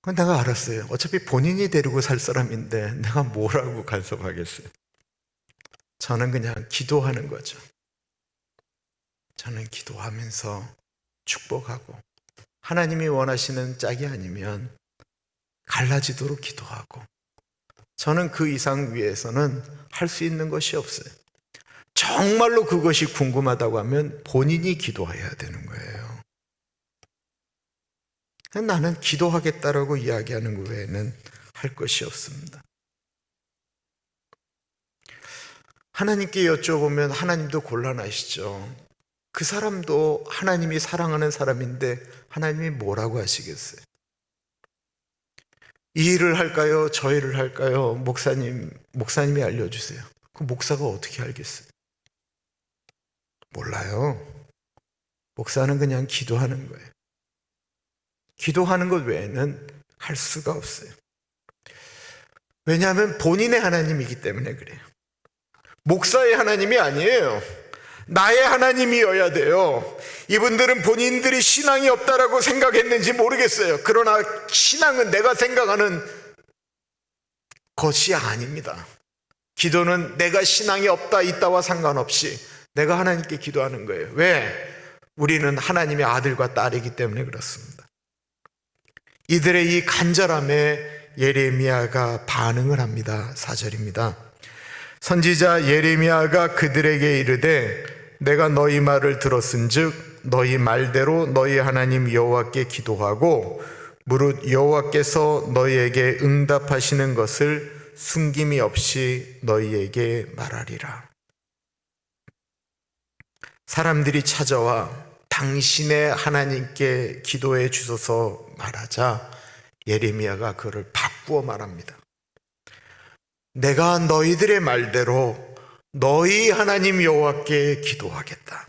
그건 내가 알았어요. 어차피 본인이 데리고 살 사람인데 내가 뭐라고 간섭하겠어요. 저는 그냥 기도하는 거죠. 저는 기도하면서 축복하고 하나님이 원하시는 짝이 아니면 갈라지도록 기도하고 저는 그 이상 위에서는 할 수 있는 것이 없어요. 정말로 그것이 궁금하다고 하면 본인이 기도해야 되는 거예요. 나는 기도하겠다라고 이야기하는 것 외에는 할 것이 없습니다. 하나님께 여쭤보면 하나님도 곤란하시죠. 그 사람도 하나님이 사랑하는 사람인데 하나님이 뭐라고 하시겠어요? 이 일을 할까요? 저 일을 할까요? 목사님이 알려주세요. 그 목사가 어떻게 알겠어요? 몰라요. 목사는 그냥 기도하는 거예요. 기도하는 것 외에는 할 수가 없어요. 왜냐하면 본인의 하나님이기 때문에 그래요. 목사의 하나님이 아니에요. 나의 하나님이어야 돼요. 이분들은 본인들이 신앙이 없다라고 생각했는지 모르겠어요. 그러나 신앙은 내가 생각하는 것이 아닙니다. 기도는 내가 신앙이 없다 있다와 상관없이 내가 하나님께 기도하는 거예요. 왜? 우리는 하나님의 아들과 딸이기 때문에 그렇습니다. 이들의 이 간절함에 예레미야가 반응을 합니다. 4절입니다. 선지자 예레미야가 그들에게 이르되 내가 너희 말을 들었은즉 너희 말대로 너희 하나님 여호와께 기도하고 무릇 여호와께서 너희에게 응답하시는 것을 숨김이 없이 너희에게 말하리라. 사람들이 찾아와 당신의 하나님께 기도해 주소서 말하자 예레미야가 그를 바꾸어 말합니다. 내가 너희들의 말대로 너희 하나님 여호와께 기도하겠다.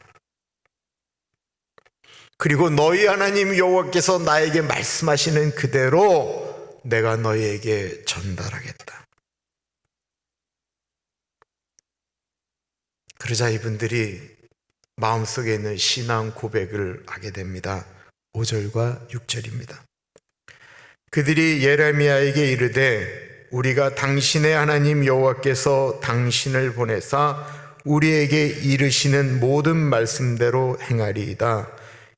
그리고 너희 하나님 여호와께서 나에게 말씀하시는 그대로 내가 너희에게 전달하겠다. 그러자 이분들이 마음속에 있는 신앙 고백을 하게 됩니다. 5절과 6절입니다. 그들이 예레미야에게 이르되 우리가 당신의 하나님 여호와께서 당신을 보내사 우리에게 이르시는 모든 말씀대로 행하리이다.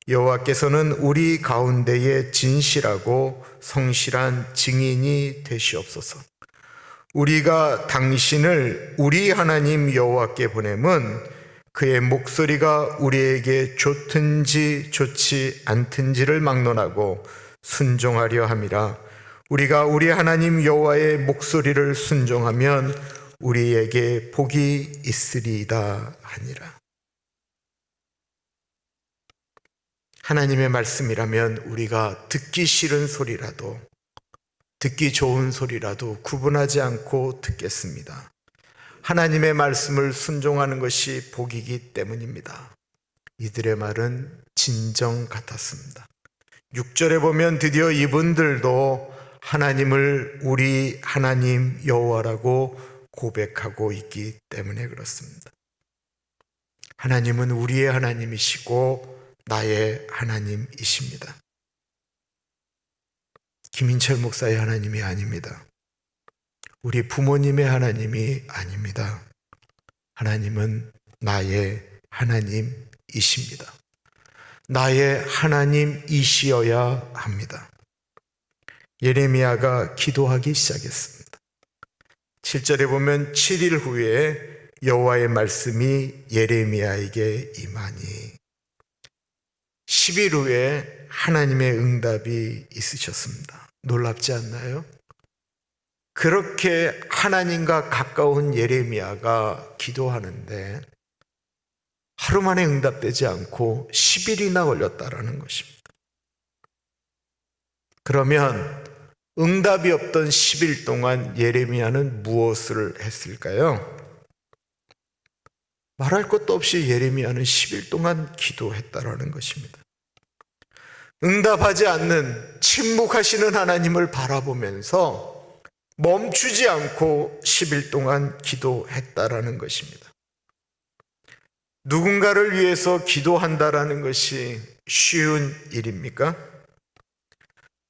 여호와께서는 우리 가운데에 진실하고 성실한 증인이 되시옵소서. 우리가 당신을 우리 하나님 여호와께 보냄은 그의 목소리가 우리에게 좋든지 좋지 않든지를 막론하고 순종하려 함이라. 우리가 우리 하나님 여호와의 목소리를 순종하면 우리에게 복이 있으리이다 하니라. 하나님의 말씀이라면 우리가 듣기 싫은 소리라도 듣기 좋은 소리라도 구분하지 않고 듣겠습니다. 하나님의 말씀을 순종하는 것이 복이기 때문입니다. 이들의 말은 진정 같았습니다. 6절에 보면 드디어 이분들도 하나님을 우리 하나님 여호와라고 고백하고 있기 때문에 그렇습니다. 하나님은 우리의 하나님이시고 나의 하나님이십니다. 김인철 목사의 하나님이 아닙니다. 우리 부모님의 하나님이 아닙니다. 하나님은 나의 하나님이십니다. 나의 하나님이시어야 합니다. 예레미야가 기도하기 시작했습니다. 7절에 보면 7일 후에 여호와의 말씀이 예레미야에게 임하니 10일 후에 하나님의 응답이 있으셨습니다. 놀랍지 않나요? 그렇게 하나님과 가까운 예레미야가 기도하는데 하루 만에 응답되지 않고 10일이나 걸렸다라는 것입니다. 그러면 응답이 없던 10일 동안 예레미야는 무엇을 했을까요? 말할 것도 없이 예레미야는 10일 동안 기도했다라는 것입니다. 응답하지 않는 침묵하시는 하나님을 바라보면서 멈추지 않고 10일 동안 기도했다라는 것입니다. 누군가를 위해서 기도한다라는 것이 쉬운 일입니까?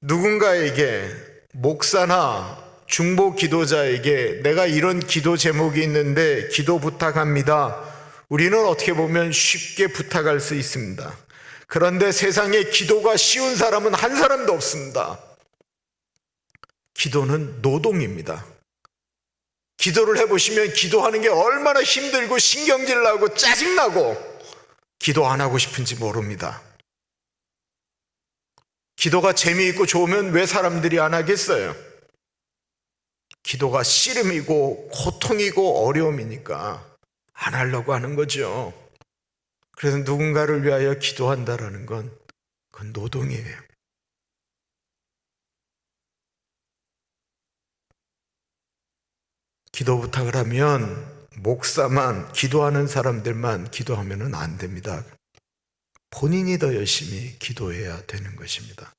누군가에게 목사나 중보 기도자에게 내가 이런 기도 제목이 있는데 기도 부탁합니다. 우리는 어떻게 보면 쉽게 부탁할 수 있습니다. 그런데 세상에 기도가 쉬운 사람은 한 사람도 없습니다. 기도는 노동입니다. 기도를 해보시면 기도하는 게 얼마나 힘들고 신경질 나고 짜증나고 기도 안 하고 싶은지 모릅니다. 기도가 재미있고 좋으면 왜 사람들이 안 하겠어요? 기도가 씨름이고 고통이고 어려움이니까 안 하려고 하는 거죠. 그래서 누군가를 위하여 기도한다라는 건 그건 노동이에요. 기도 부탁을 하면 목사만, 기도하는 사람들만 기도하면 안 됩니다. 본인이 더 열심히 기도해야 되는 것입니다.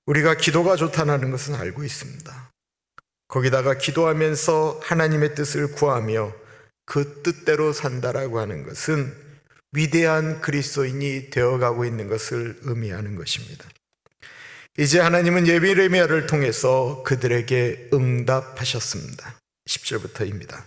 우리가 기도가 좋다는 것은 알고 있습니다. 거기다가 기도하면서 하나님의 뜻을 구하며 그 뜻대로 산다라고 하는 것은 위대한 그리스도인이 되어가고 있는 것을 의미하는 것입니다. 이제 하나님은 예레미야를 통해서 그들에게 응답하셨습니다. 10절부터입니다.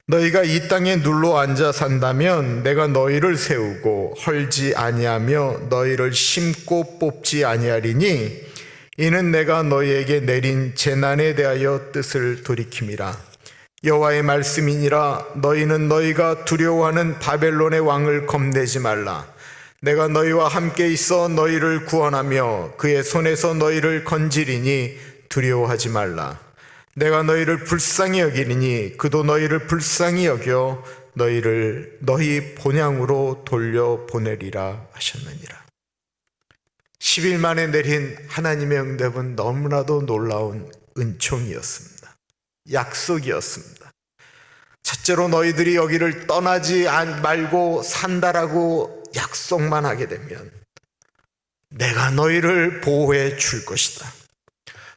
너희가 이 땅에 눌러 앉아 산다면 내가 너희를 세우고 헐지 아니하며 너희를 심고 뽑지 아니하리니 이는 내가 너희에게 내린 재난에 대하여 뜻을 돌이킴이라. 여호와의 말씀이니라. 너희는 너희가 두려워하는 바벨론의 왕을 겁내지 말라. 내가 너희와 함께 있어 너희를 구원하며 그의 손에서 너희를 건지리니 두려워하지 말라. 내가 너희를 불쌍히 여기리니 그도 너희를 불쌍히 여겨 너희를 너희 본향으로 돌려보내리라 하셨느니라. 10일 만에 내린 하나님의 응답은 너무나도 놀라운 은총이었습니다. 약속이었습니다. 첫째로 너희들이 여기를 떠나지 말고 산다라고 약속만 하게 되면 내가 너희를 보호해 줄 것이다.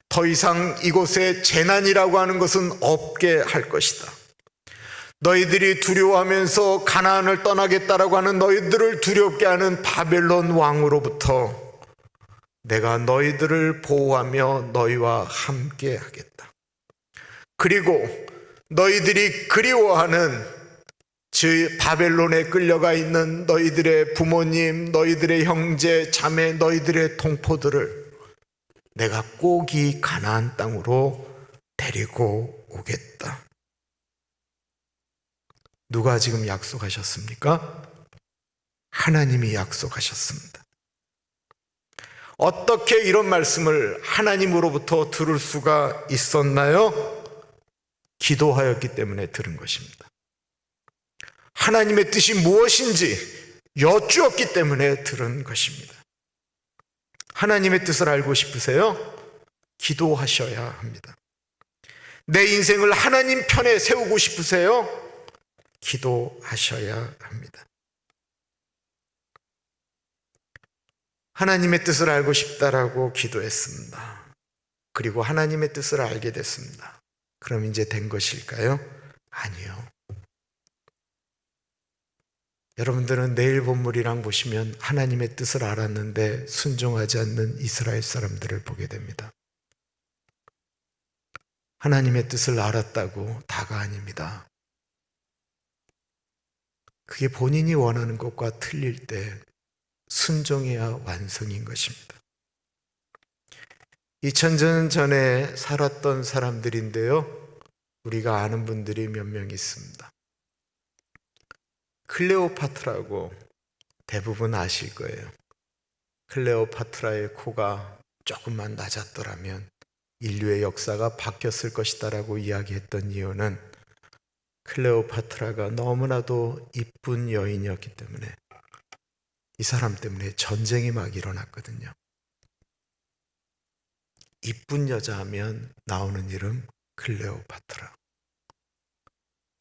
더 이상 이곳에 재난이라고 하는 것은 없게 할 것이다. 너희들이 두려워하면서 가나안을 떠나겠다라고 하는 너희들을 두렵게 하는 바벨론 왕으로부터 내가 너희들을 보호하며 너희와 함께 하겠다. 그리고 너희들이 그리워하는 즉 바벨론에 끌려가 있는 너희들의 부모님, 너희들의 형제, 자매, 너희들의 동포들을 내가 꼭 이 가나안 땅으로 데리고 오겠다. 누가 지금 약속하셨습니까? 하나님이 약속하셨습니다. 어떻게 이런 말씀을 하나님으로부터 들을 수가 있었나요? 기도하였기 때문에 들은 것입니다. 하나님의 뜻이 무엇인지 여쭈었기 때문에 들은 것입니다. 하나님의 뜻을 알고 싶으세요? 기도하셔야 합니다. 내 인생을 하나님 편에 세우고 싶으세요? 기도하셔야 합니다. 하나님의 뜻을 알고 싶다라고 기도했습니다. 그리고 하나님의 뜻을 알게 됐습니다. 그럼 이제 된 것일까요? 아니요. 여러분들은 내일 본문이랑 보시면 하나님의 뜻을 알았는데 순종하지 않는 이스라엘 사람들을 보게 됩니다. 하나님의 뜻을 알았다고 다가 아닙니다. 그게 본인이 원하는 것과 틀릴 때 순종해야 완성인 것입니다. 2000년 전에 살았던 사람들인데요, 우리가 아는 분들이 몇 명 있습니다. 클레오파트라고 대부분 아실 거예요. 클레오파트라의 코가 조금만 낮았더라면 인류의 역사가 바뀌었을 것이다라고 이야기했던 이유는 클레오파트라가 너무나도 이쁜 여인이었기 때문에 이 사람 때문에 전쟁이 막 일어났거든요. 이쁜 여자 하면 나오는 이름 클레오파트라.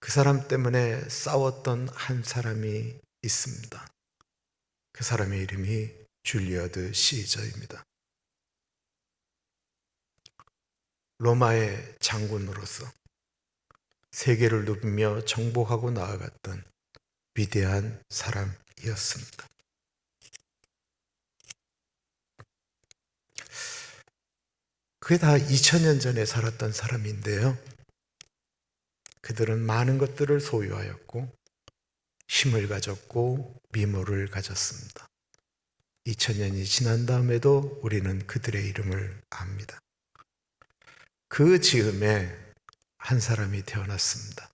그 사람 때문에 싸웠던 한 사람이 있습니다. 그 사람의 이름이 줄리어드 시저입니다. 로마의 장군으로서 세계를 누비며 정복하고 나아갔던 위대한 사람이었습니다. 그게 다 2000년 전에 살았던 사람인데요, 그들은 많은 것들을 소유하였고 힘을 가졌고 미모를 가졌습니다. 2000년이 지난 다음에도 우리는 그들의 이름을 압니다. 그 즈음에 한 사람이 태어났습니다.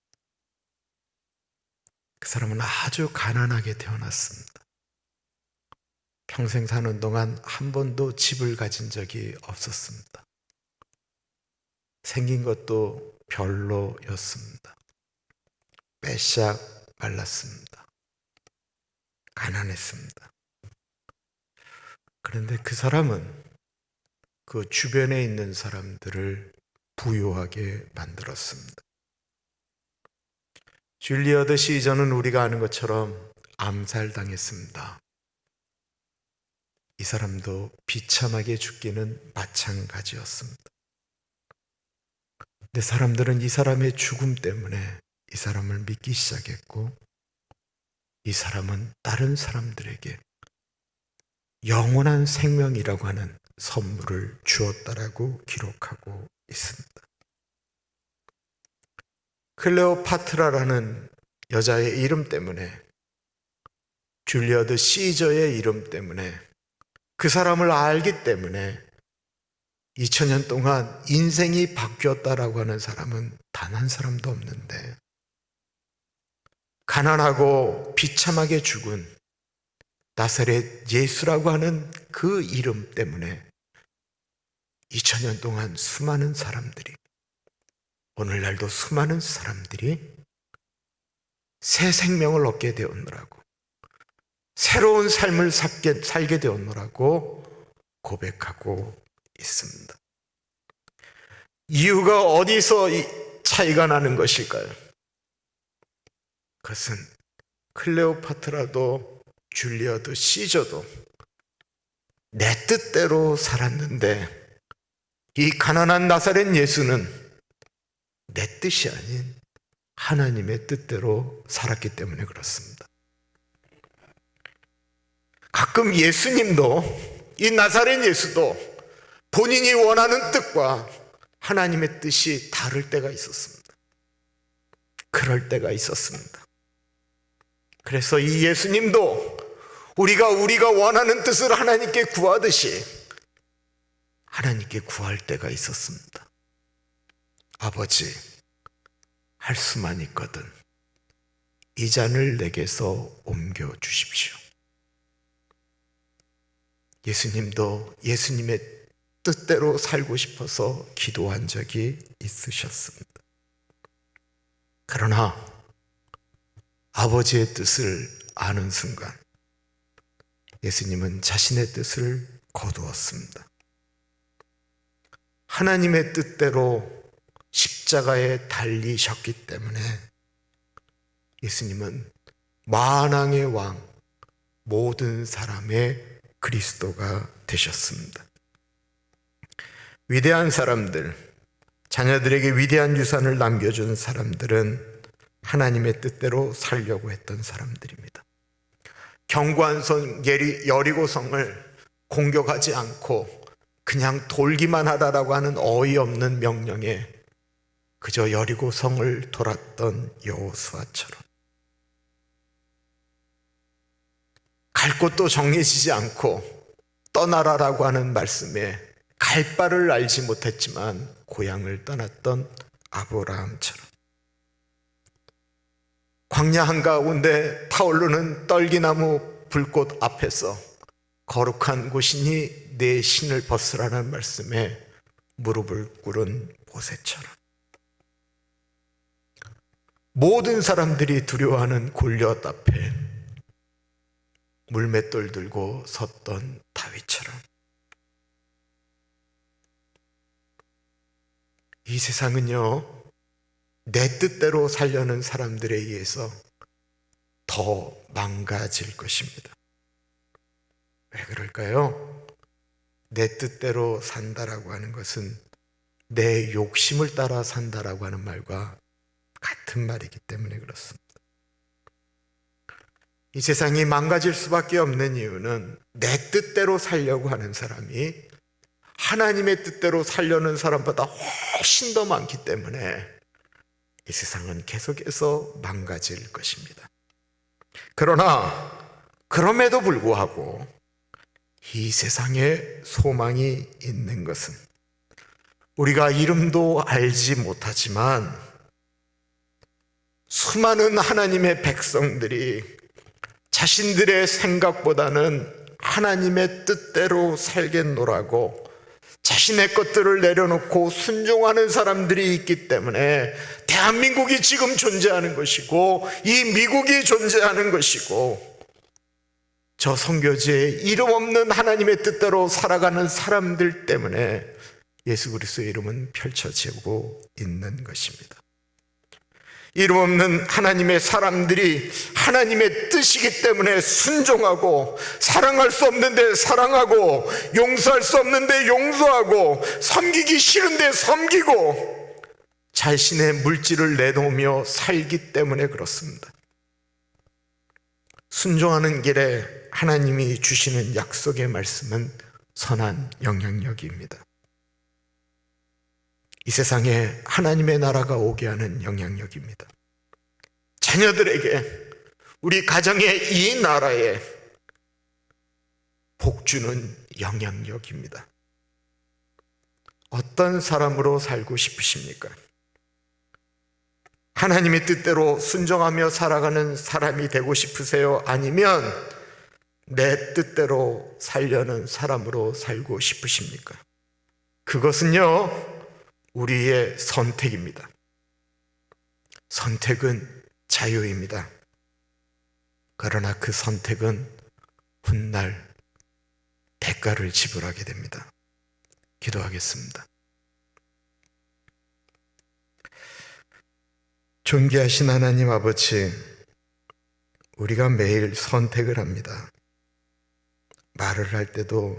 그 사람은 아주 가난하게 태어났습니다. 평생 사는 동안 한 번도 집을 가진 적이 없었습니다. 생긴 것도 별로였습니다. 빼샥 말랐습니다. 가난했습니다. 그런데 그 사람은 그 주변에 있는 사람들을 부유하게 만들었습니다. 줄리어드 시저는 우리가 아는 것처럼 암살당했습니다. 이 사람도 비참하게 죽기는 마찬가지였습니다. 근데 사람들은 이 사람의 죽음 때문에 이 사람을 믿기 시작했고, 이 사람은 다른 사람들에게 영원한 생명이라고 하는 선물을 주었다라고 기록하고 있습니다. 클레오파트라라는 여자의 이름 때문에, 줄리어드 시저의 이름 때문에, 그 사람을 알기 때문에 2000년 동안 인생이 바뀌었다라고 하는 사람은 단 한 사람도 없는데, 가난하고 비참하게 죽은 나사렛 예수라고 하는 그 이름 때문에 2000년 동안 수많은 사람들이, 오늘날도 수많은 사람들이 새 생명을 얻게 되었노라고, 새로운 삶을 살게 되었노라고 고백하고 있습니다. 이유가 어디서 이 차이가 나는 것일까요? 그것은 클레오파트라도 줄리어드 시저도 내 뜻대로 살았는데, 이 가난한 나사렛 예수는 내 뜻이 아닌 하나님의 뜻대로 살았기 때문에 그렇습니다. 가끔 예수님도, 이 나사렛 예수도 본인이 원하는 뜻과 하나님의 뜻이 다를 때가 있었습니다. 그럴 때가 있었습니다. 그래서 이 예수님도 우리가 원하는 뜻을 하나님께 구하듯이 하나님께 구할 때가 있었습니다. 아버지, 할 수만 있거든 이 잔을 내게서 옮겨 주십시오. 예수님도 예수님의 뜻대로 살고 싶어서 기도한 적이 있으셨습니다. 그러나 아버지의 뜻을 아는 순간 예수님은 자신의 뜻을 거두었습니다. 하나님의 뜻대로 십자가에 달리셨기 때문에 예수님은 만왕의 왕, 모든 사람의 그리스도가 되셨습니다. 위대한 사람들, 자녀들에게 위대한 유산을 남겨준 사람들은 하나님의 뜻대로 살려고 했던 사람들입니다. 견고한 성 여리고성을 공격하지 않고 그냥 돌기만 하라라고 하는 어이없는 명령에 그저 여리고성을 돌았던 여호수아처럼 갈 곳도 정해지지 않고 떠나라라고 하는 말씀에 갈 바를 알지 못했지만 고향을 떠났던 아브라함처럼 광야 한가운데 타오르는 떨기나무 불꽃 앞에서 거룩한 곳이니 내 신을 벗으라는 말씀에 무릎을 꿇은 모세처럼 모든 사람들이 두려워하는 골리앗 앞에 물맷돌 들고 섰던 다윗처럼 이 세상은요, 내 뜻대로 살려는 사람들에 의해서 더 망가질 것입니다. 왜 그럴까요? 내 뜻대로 산다라고 하는 것은 내 욕심을 따라 산다라고 하는 말과 같은 말이기 때문에 그렇습니다. 이 세상이 망가질 수밖에 없는 이유는 내 뜻대로 살려고 하는 사람이 하나님의 뜻대로 살려는 사람보다 훨씬 더 많기 때문에 이 세상은 계속해서 망가질 것입니다. 그러나 그럼에도 불구하고 이 세상에 소망이 있는 것은 우리가 이름도 알지 못하지만 수많은 하나님의 백성들이 자신들의 생각보다는 하나님의 뜻대로 살겠노라고 자신의 것들을 내려놓고 순종하는 사람들이 있기 때문에 대한민국이 지금 존재하는 것이고 이 미국이 존재하는 것이고 저 선교지에 이름 없는 하나님의 뜻대로 살아가는 사람들 때문에 예수 그리스도의 이름은 펼쳐지고 있는 것입니다. 이름 없는 하나님의 사람들이 하나님의 뜻이기 때문에 순종하고, 사랑할 수 없는데 사랑하고, 용서할 수 없는데 용서하고, 섬기기 싫은데 섬기고, 자신의 물질을 내놓으며 살기 때문에 그렇습니다. 순종하는 길에 하나님이 주시는 약속의 말씀은 선한 영향력입니다. 이 세상에 하나님의 나라가 오게 하는 영향력입니다. 자녀들에게, 우리 가정의 이 나라에 복주는 영향력입니다. 어떤 사람으로 살고 싶으십니까? 하나님의 뜻대로 순종하며 살아가는 사람이 되고 싶으세요? 아니면 내 뜻대로 살려는 사람으로 살고 싶으십니까? 그것은요, 우리의 선택입니다. 선택은 자유입니다. 그러나 그 선택은 훗날 대가를 지불하게 됩니다. 기도하겠습니다. 존귀하신 하나님 아버지, 우리가 매일 선택을 합니다. 말을 할 때도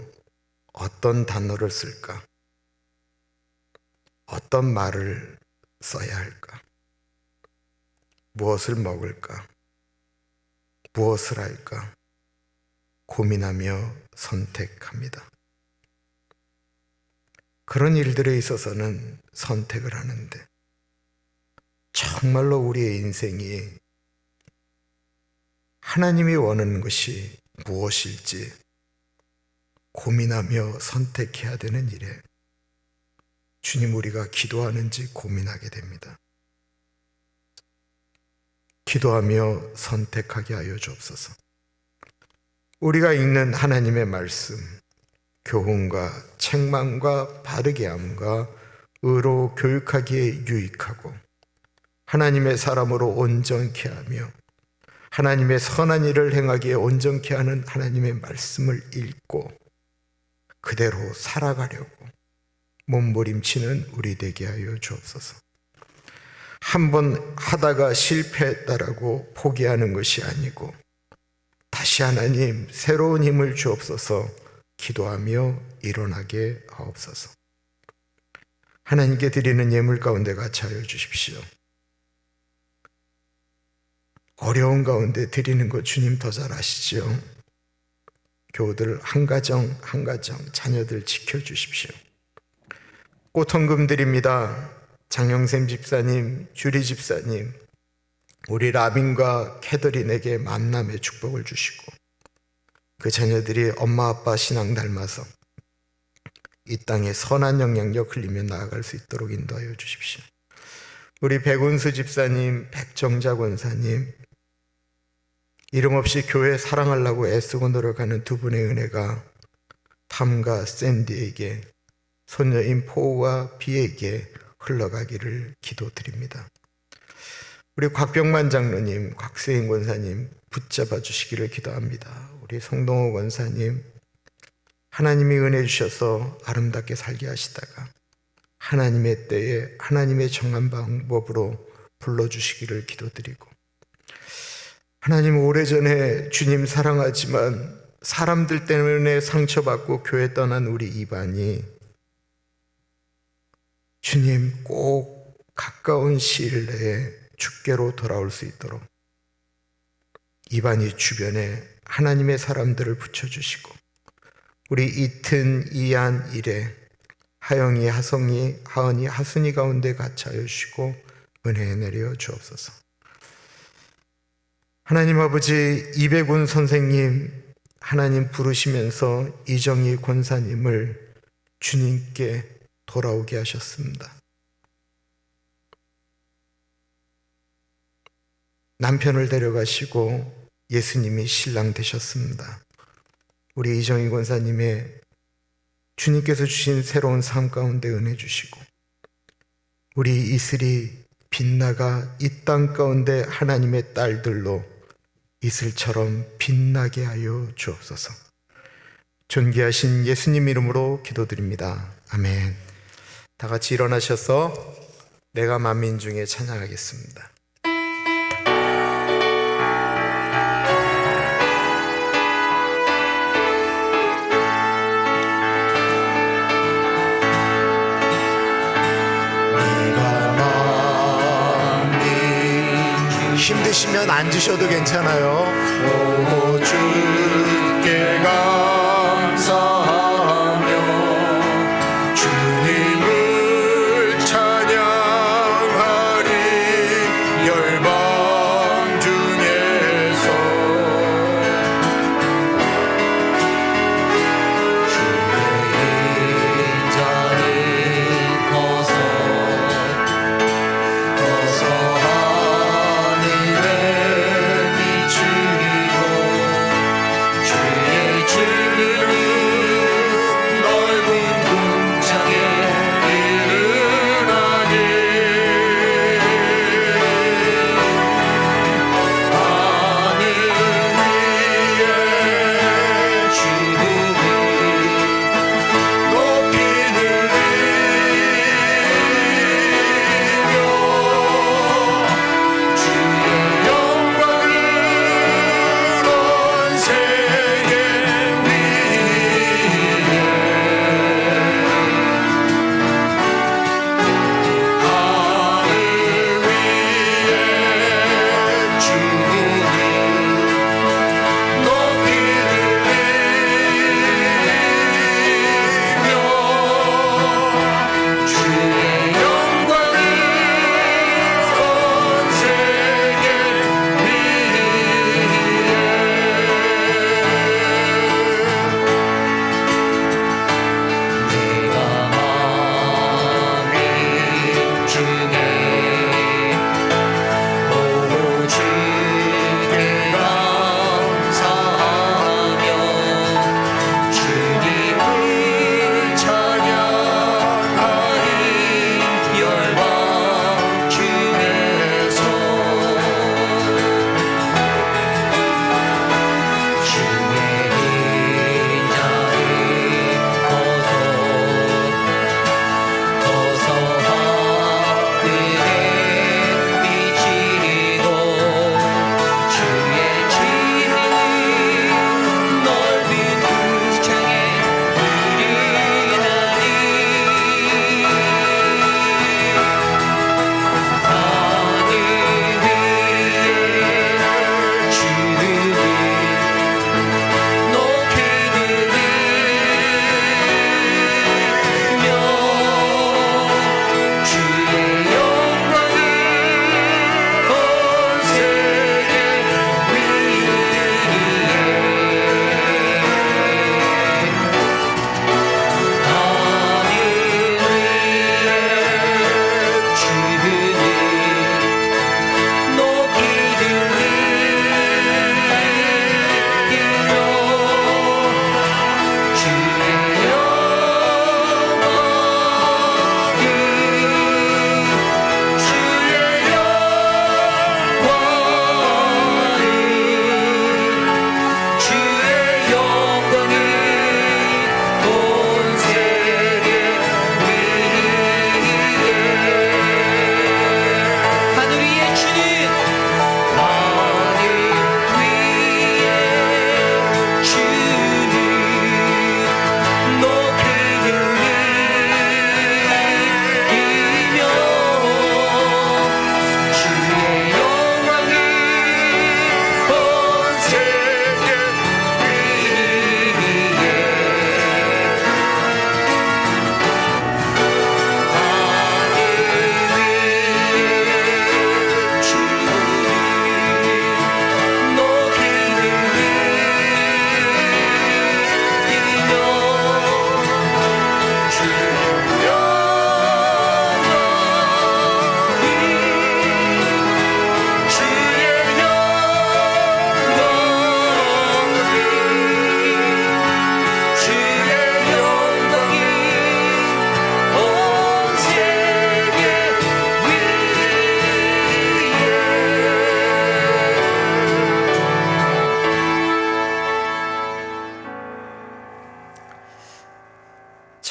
어떤 단어를 쓸까? 어떤 말을 써야 할까? 무엇을 먹을까? 무엇을 할까? 고민하며 선택합니다. 그런 일들에 있어서는 선택을 하는데, 정말로 우리의 인생이 하나님이 원하는 것이 무엇일지 고민하며 선택해야 되는 일에 주님, 우리가 기도하는지 고민하게 됩니다. 기도하며 선택하게 하여 주옵소서. 우리가 읽는 하나님의 말씀, 교훈과 책망과 바르게 함과 의로 교육하기에 유익하고, 하나님의 사람으로 온전케 하며 하나님의 선한 일을 행하기에 온전케 하는 하나님의 말씀을 읽고 그대로 살아가려고 몸부림치는 우리 되게 하여 주옵소서. 한번 하다가 실패했다라고 포기하는 것이 아니고, 다시 하나님 새로운 힘을 주옵소서 기도하며 일어나게 하옵소서. 하나님께 드리는 예물 가운데 같이 하여 주십시오. 어려운 가운데 드리는 것 주님 더 잘 아시죠? 교우들 한 가정 한 가정 자녀들 지켜주십시오. 꽃헌금 드립니다. 장영샘 집사님, 주리 집사님, 우리 라빈과 캐더린에게 만남의 축복을 주시고, 그 자녀들이 엄마 아빠 신앙 닮아서 이 땅에 선한 영향력 흘리며 나아갈 수 있도록 인도하여 주십시오. 우리 백운수 집사님, 백정자 권사님, 이름 없이 교회 사랑하려고 애쓰고 노력하는 두 분의 은혜가 탐과 샌디에게, 손녀인 포우와 비에게 흘러가기를 기도드립니다. 우리 곽병만 장로님, 곽세인 권사님 붙잡아 주시기를 기도합니다. 우리 송동호 권사님, 하나님이 은혜 주셔서 아름답게 살게 하시다가 하나님의 때에 하나님의 정한 방법으로 불러주시기를 기도드리고, 하나님, 오래전에 주님 사랑하지만 사람들 때문에 상처받고 교회 떠난 우리 이반이 주님 꼭 가까운 시일 내에 주께로 돌아올 수 있도록 이반이 주변에 하나님의 사람들을 붙여주시고, 우리 이튼, 이한, 일에 하영이, 하성이, 하은이, 하순이 가운데 같이 하여 주시고 은혜 내려 주옵소서. 하나님 아버지, 이백운 선생님 하나님 부르시면서 이정희 권사님을 주님께 돌아오게 하셨습니다. 남편을 데려가시고 예수님이 신랑 되셨습니다. 우리 이정희 권사님의 주님께서 주신 새로운 삶 가운데 은혜 주시고, 우리 이슬이 빛나가 이 땅 가운데 하나님의 딸들로 이슬처럼 빛나게 하여 주옵소서. 존귀하신 예수님 이름으로 기도드립니다. 아멘. 다 같이 일어나셔서 내가 만민 중에 찬양하겠습니다. 앉으셔도 괜찮아요. 오 주께 감사하며 주님을 찬양하리. 열방 중에서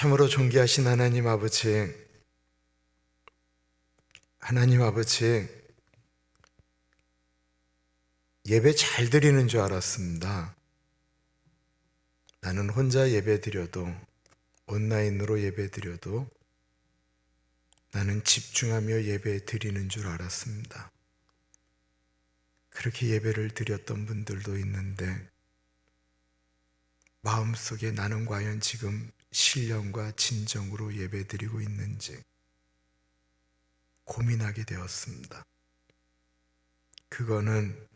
참으로 존귀하신 하나님 아버지, 예배 잘 드리는 줄 알았습니다. 나는 혼자 예배 드려도, 온라인으로 예배 드려도 나는 집중하며 예배 드리는 줄 알았습니다. 그렇게 예배를 드렸던 분들도 있는데 마음속에 나는 과연 지금 신령과 진정으로 예배드리고 있는지 고민하게 되었습니다. 그거는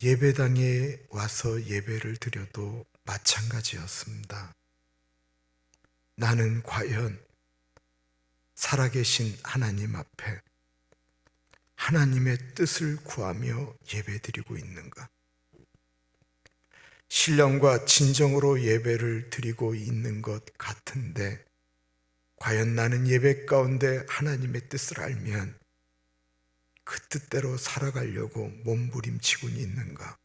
예배당에 와서 예배를 드려도 마찬가지였습니다. 나는 과연 살아계신 하나님 앞에 하나님의 뜻을 구하며 예배드리고 있는가? 신령과 진정으로 예배를 드리고 있는 것 같은데 과연 나는 예배 가운데 하나님의 뜻을 알면 그 뜻대로 살아가려고 몸부림치고 있는가?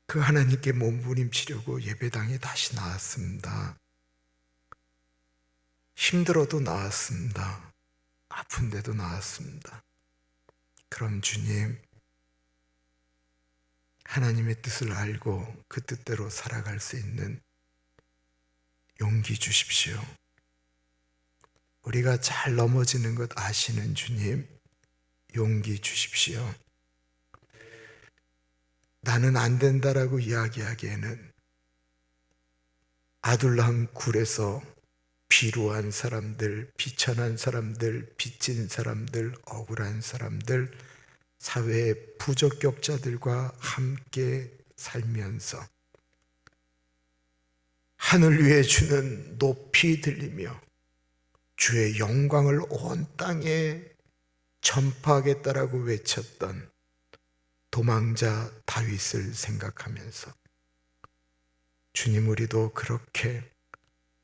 그 하나님께 몸부림치려고 예배당에 다시 나왔습니다. 힘들어도 나왔습니다. 아픈데도 나왔습니다. 그럼 주님, 하나님의 뜻을 알고 그 뜻대로 살아갈 수 있는 용기 주십시오. 우리가 잘 넘어지는 것 아시는 주님, 용기 주십시오. 나는 안 된다라고 이야기하기에는 아둘람 굴에서 비루한 사람들, 비천한 사람들, 빚진 사람들, 억울한 사람들, 사회의 부적격자들과 함께 살면서 하늘 위에 주는 높이 들리며 주의 영광을 온 땅에 전파하겠다라고 외쳤던 도망자 다윗을 생각하면서 주님, 우리도 그렇게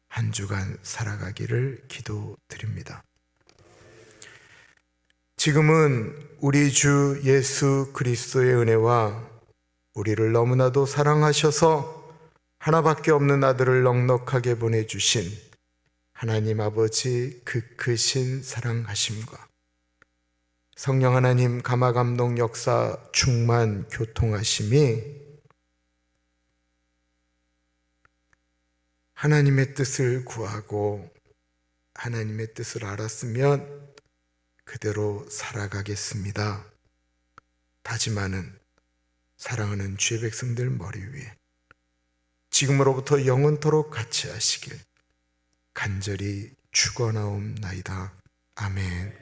한 주간 살아가기를 기도드립니다. 지금은 우리 주 예수 그리스도의 은혜와 우리를 너무나도 사랑하셔서 하나밖에 없는 아들을 넉넉하게 보내주신 하나님 아버지 그 크신 사랑하심과 성령 하나님 감화감동 역사 충만 교통하심이 하나님의 뜻을 구하고 하나님의 뜻을 알았으면 그대로 살아가겠습니다 다짐하는 사랑하는 주의 백성들 머리 위에 지금으로부터 영원토록 같이 하시길 간절히 축원하옵나이다. 아멘.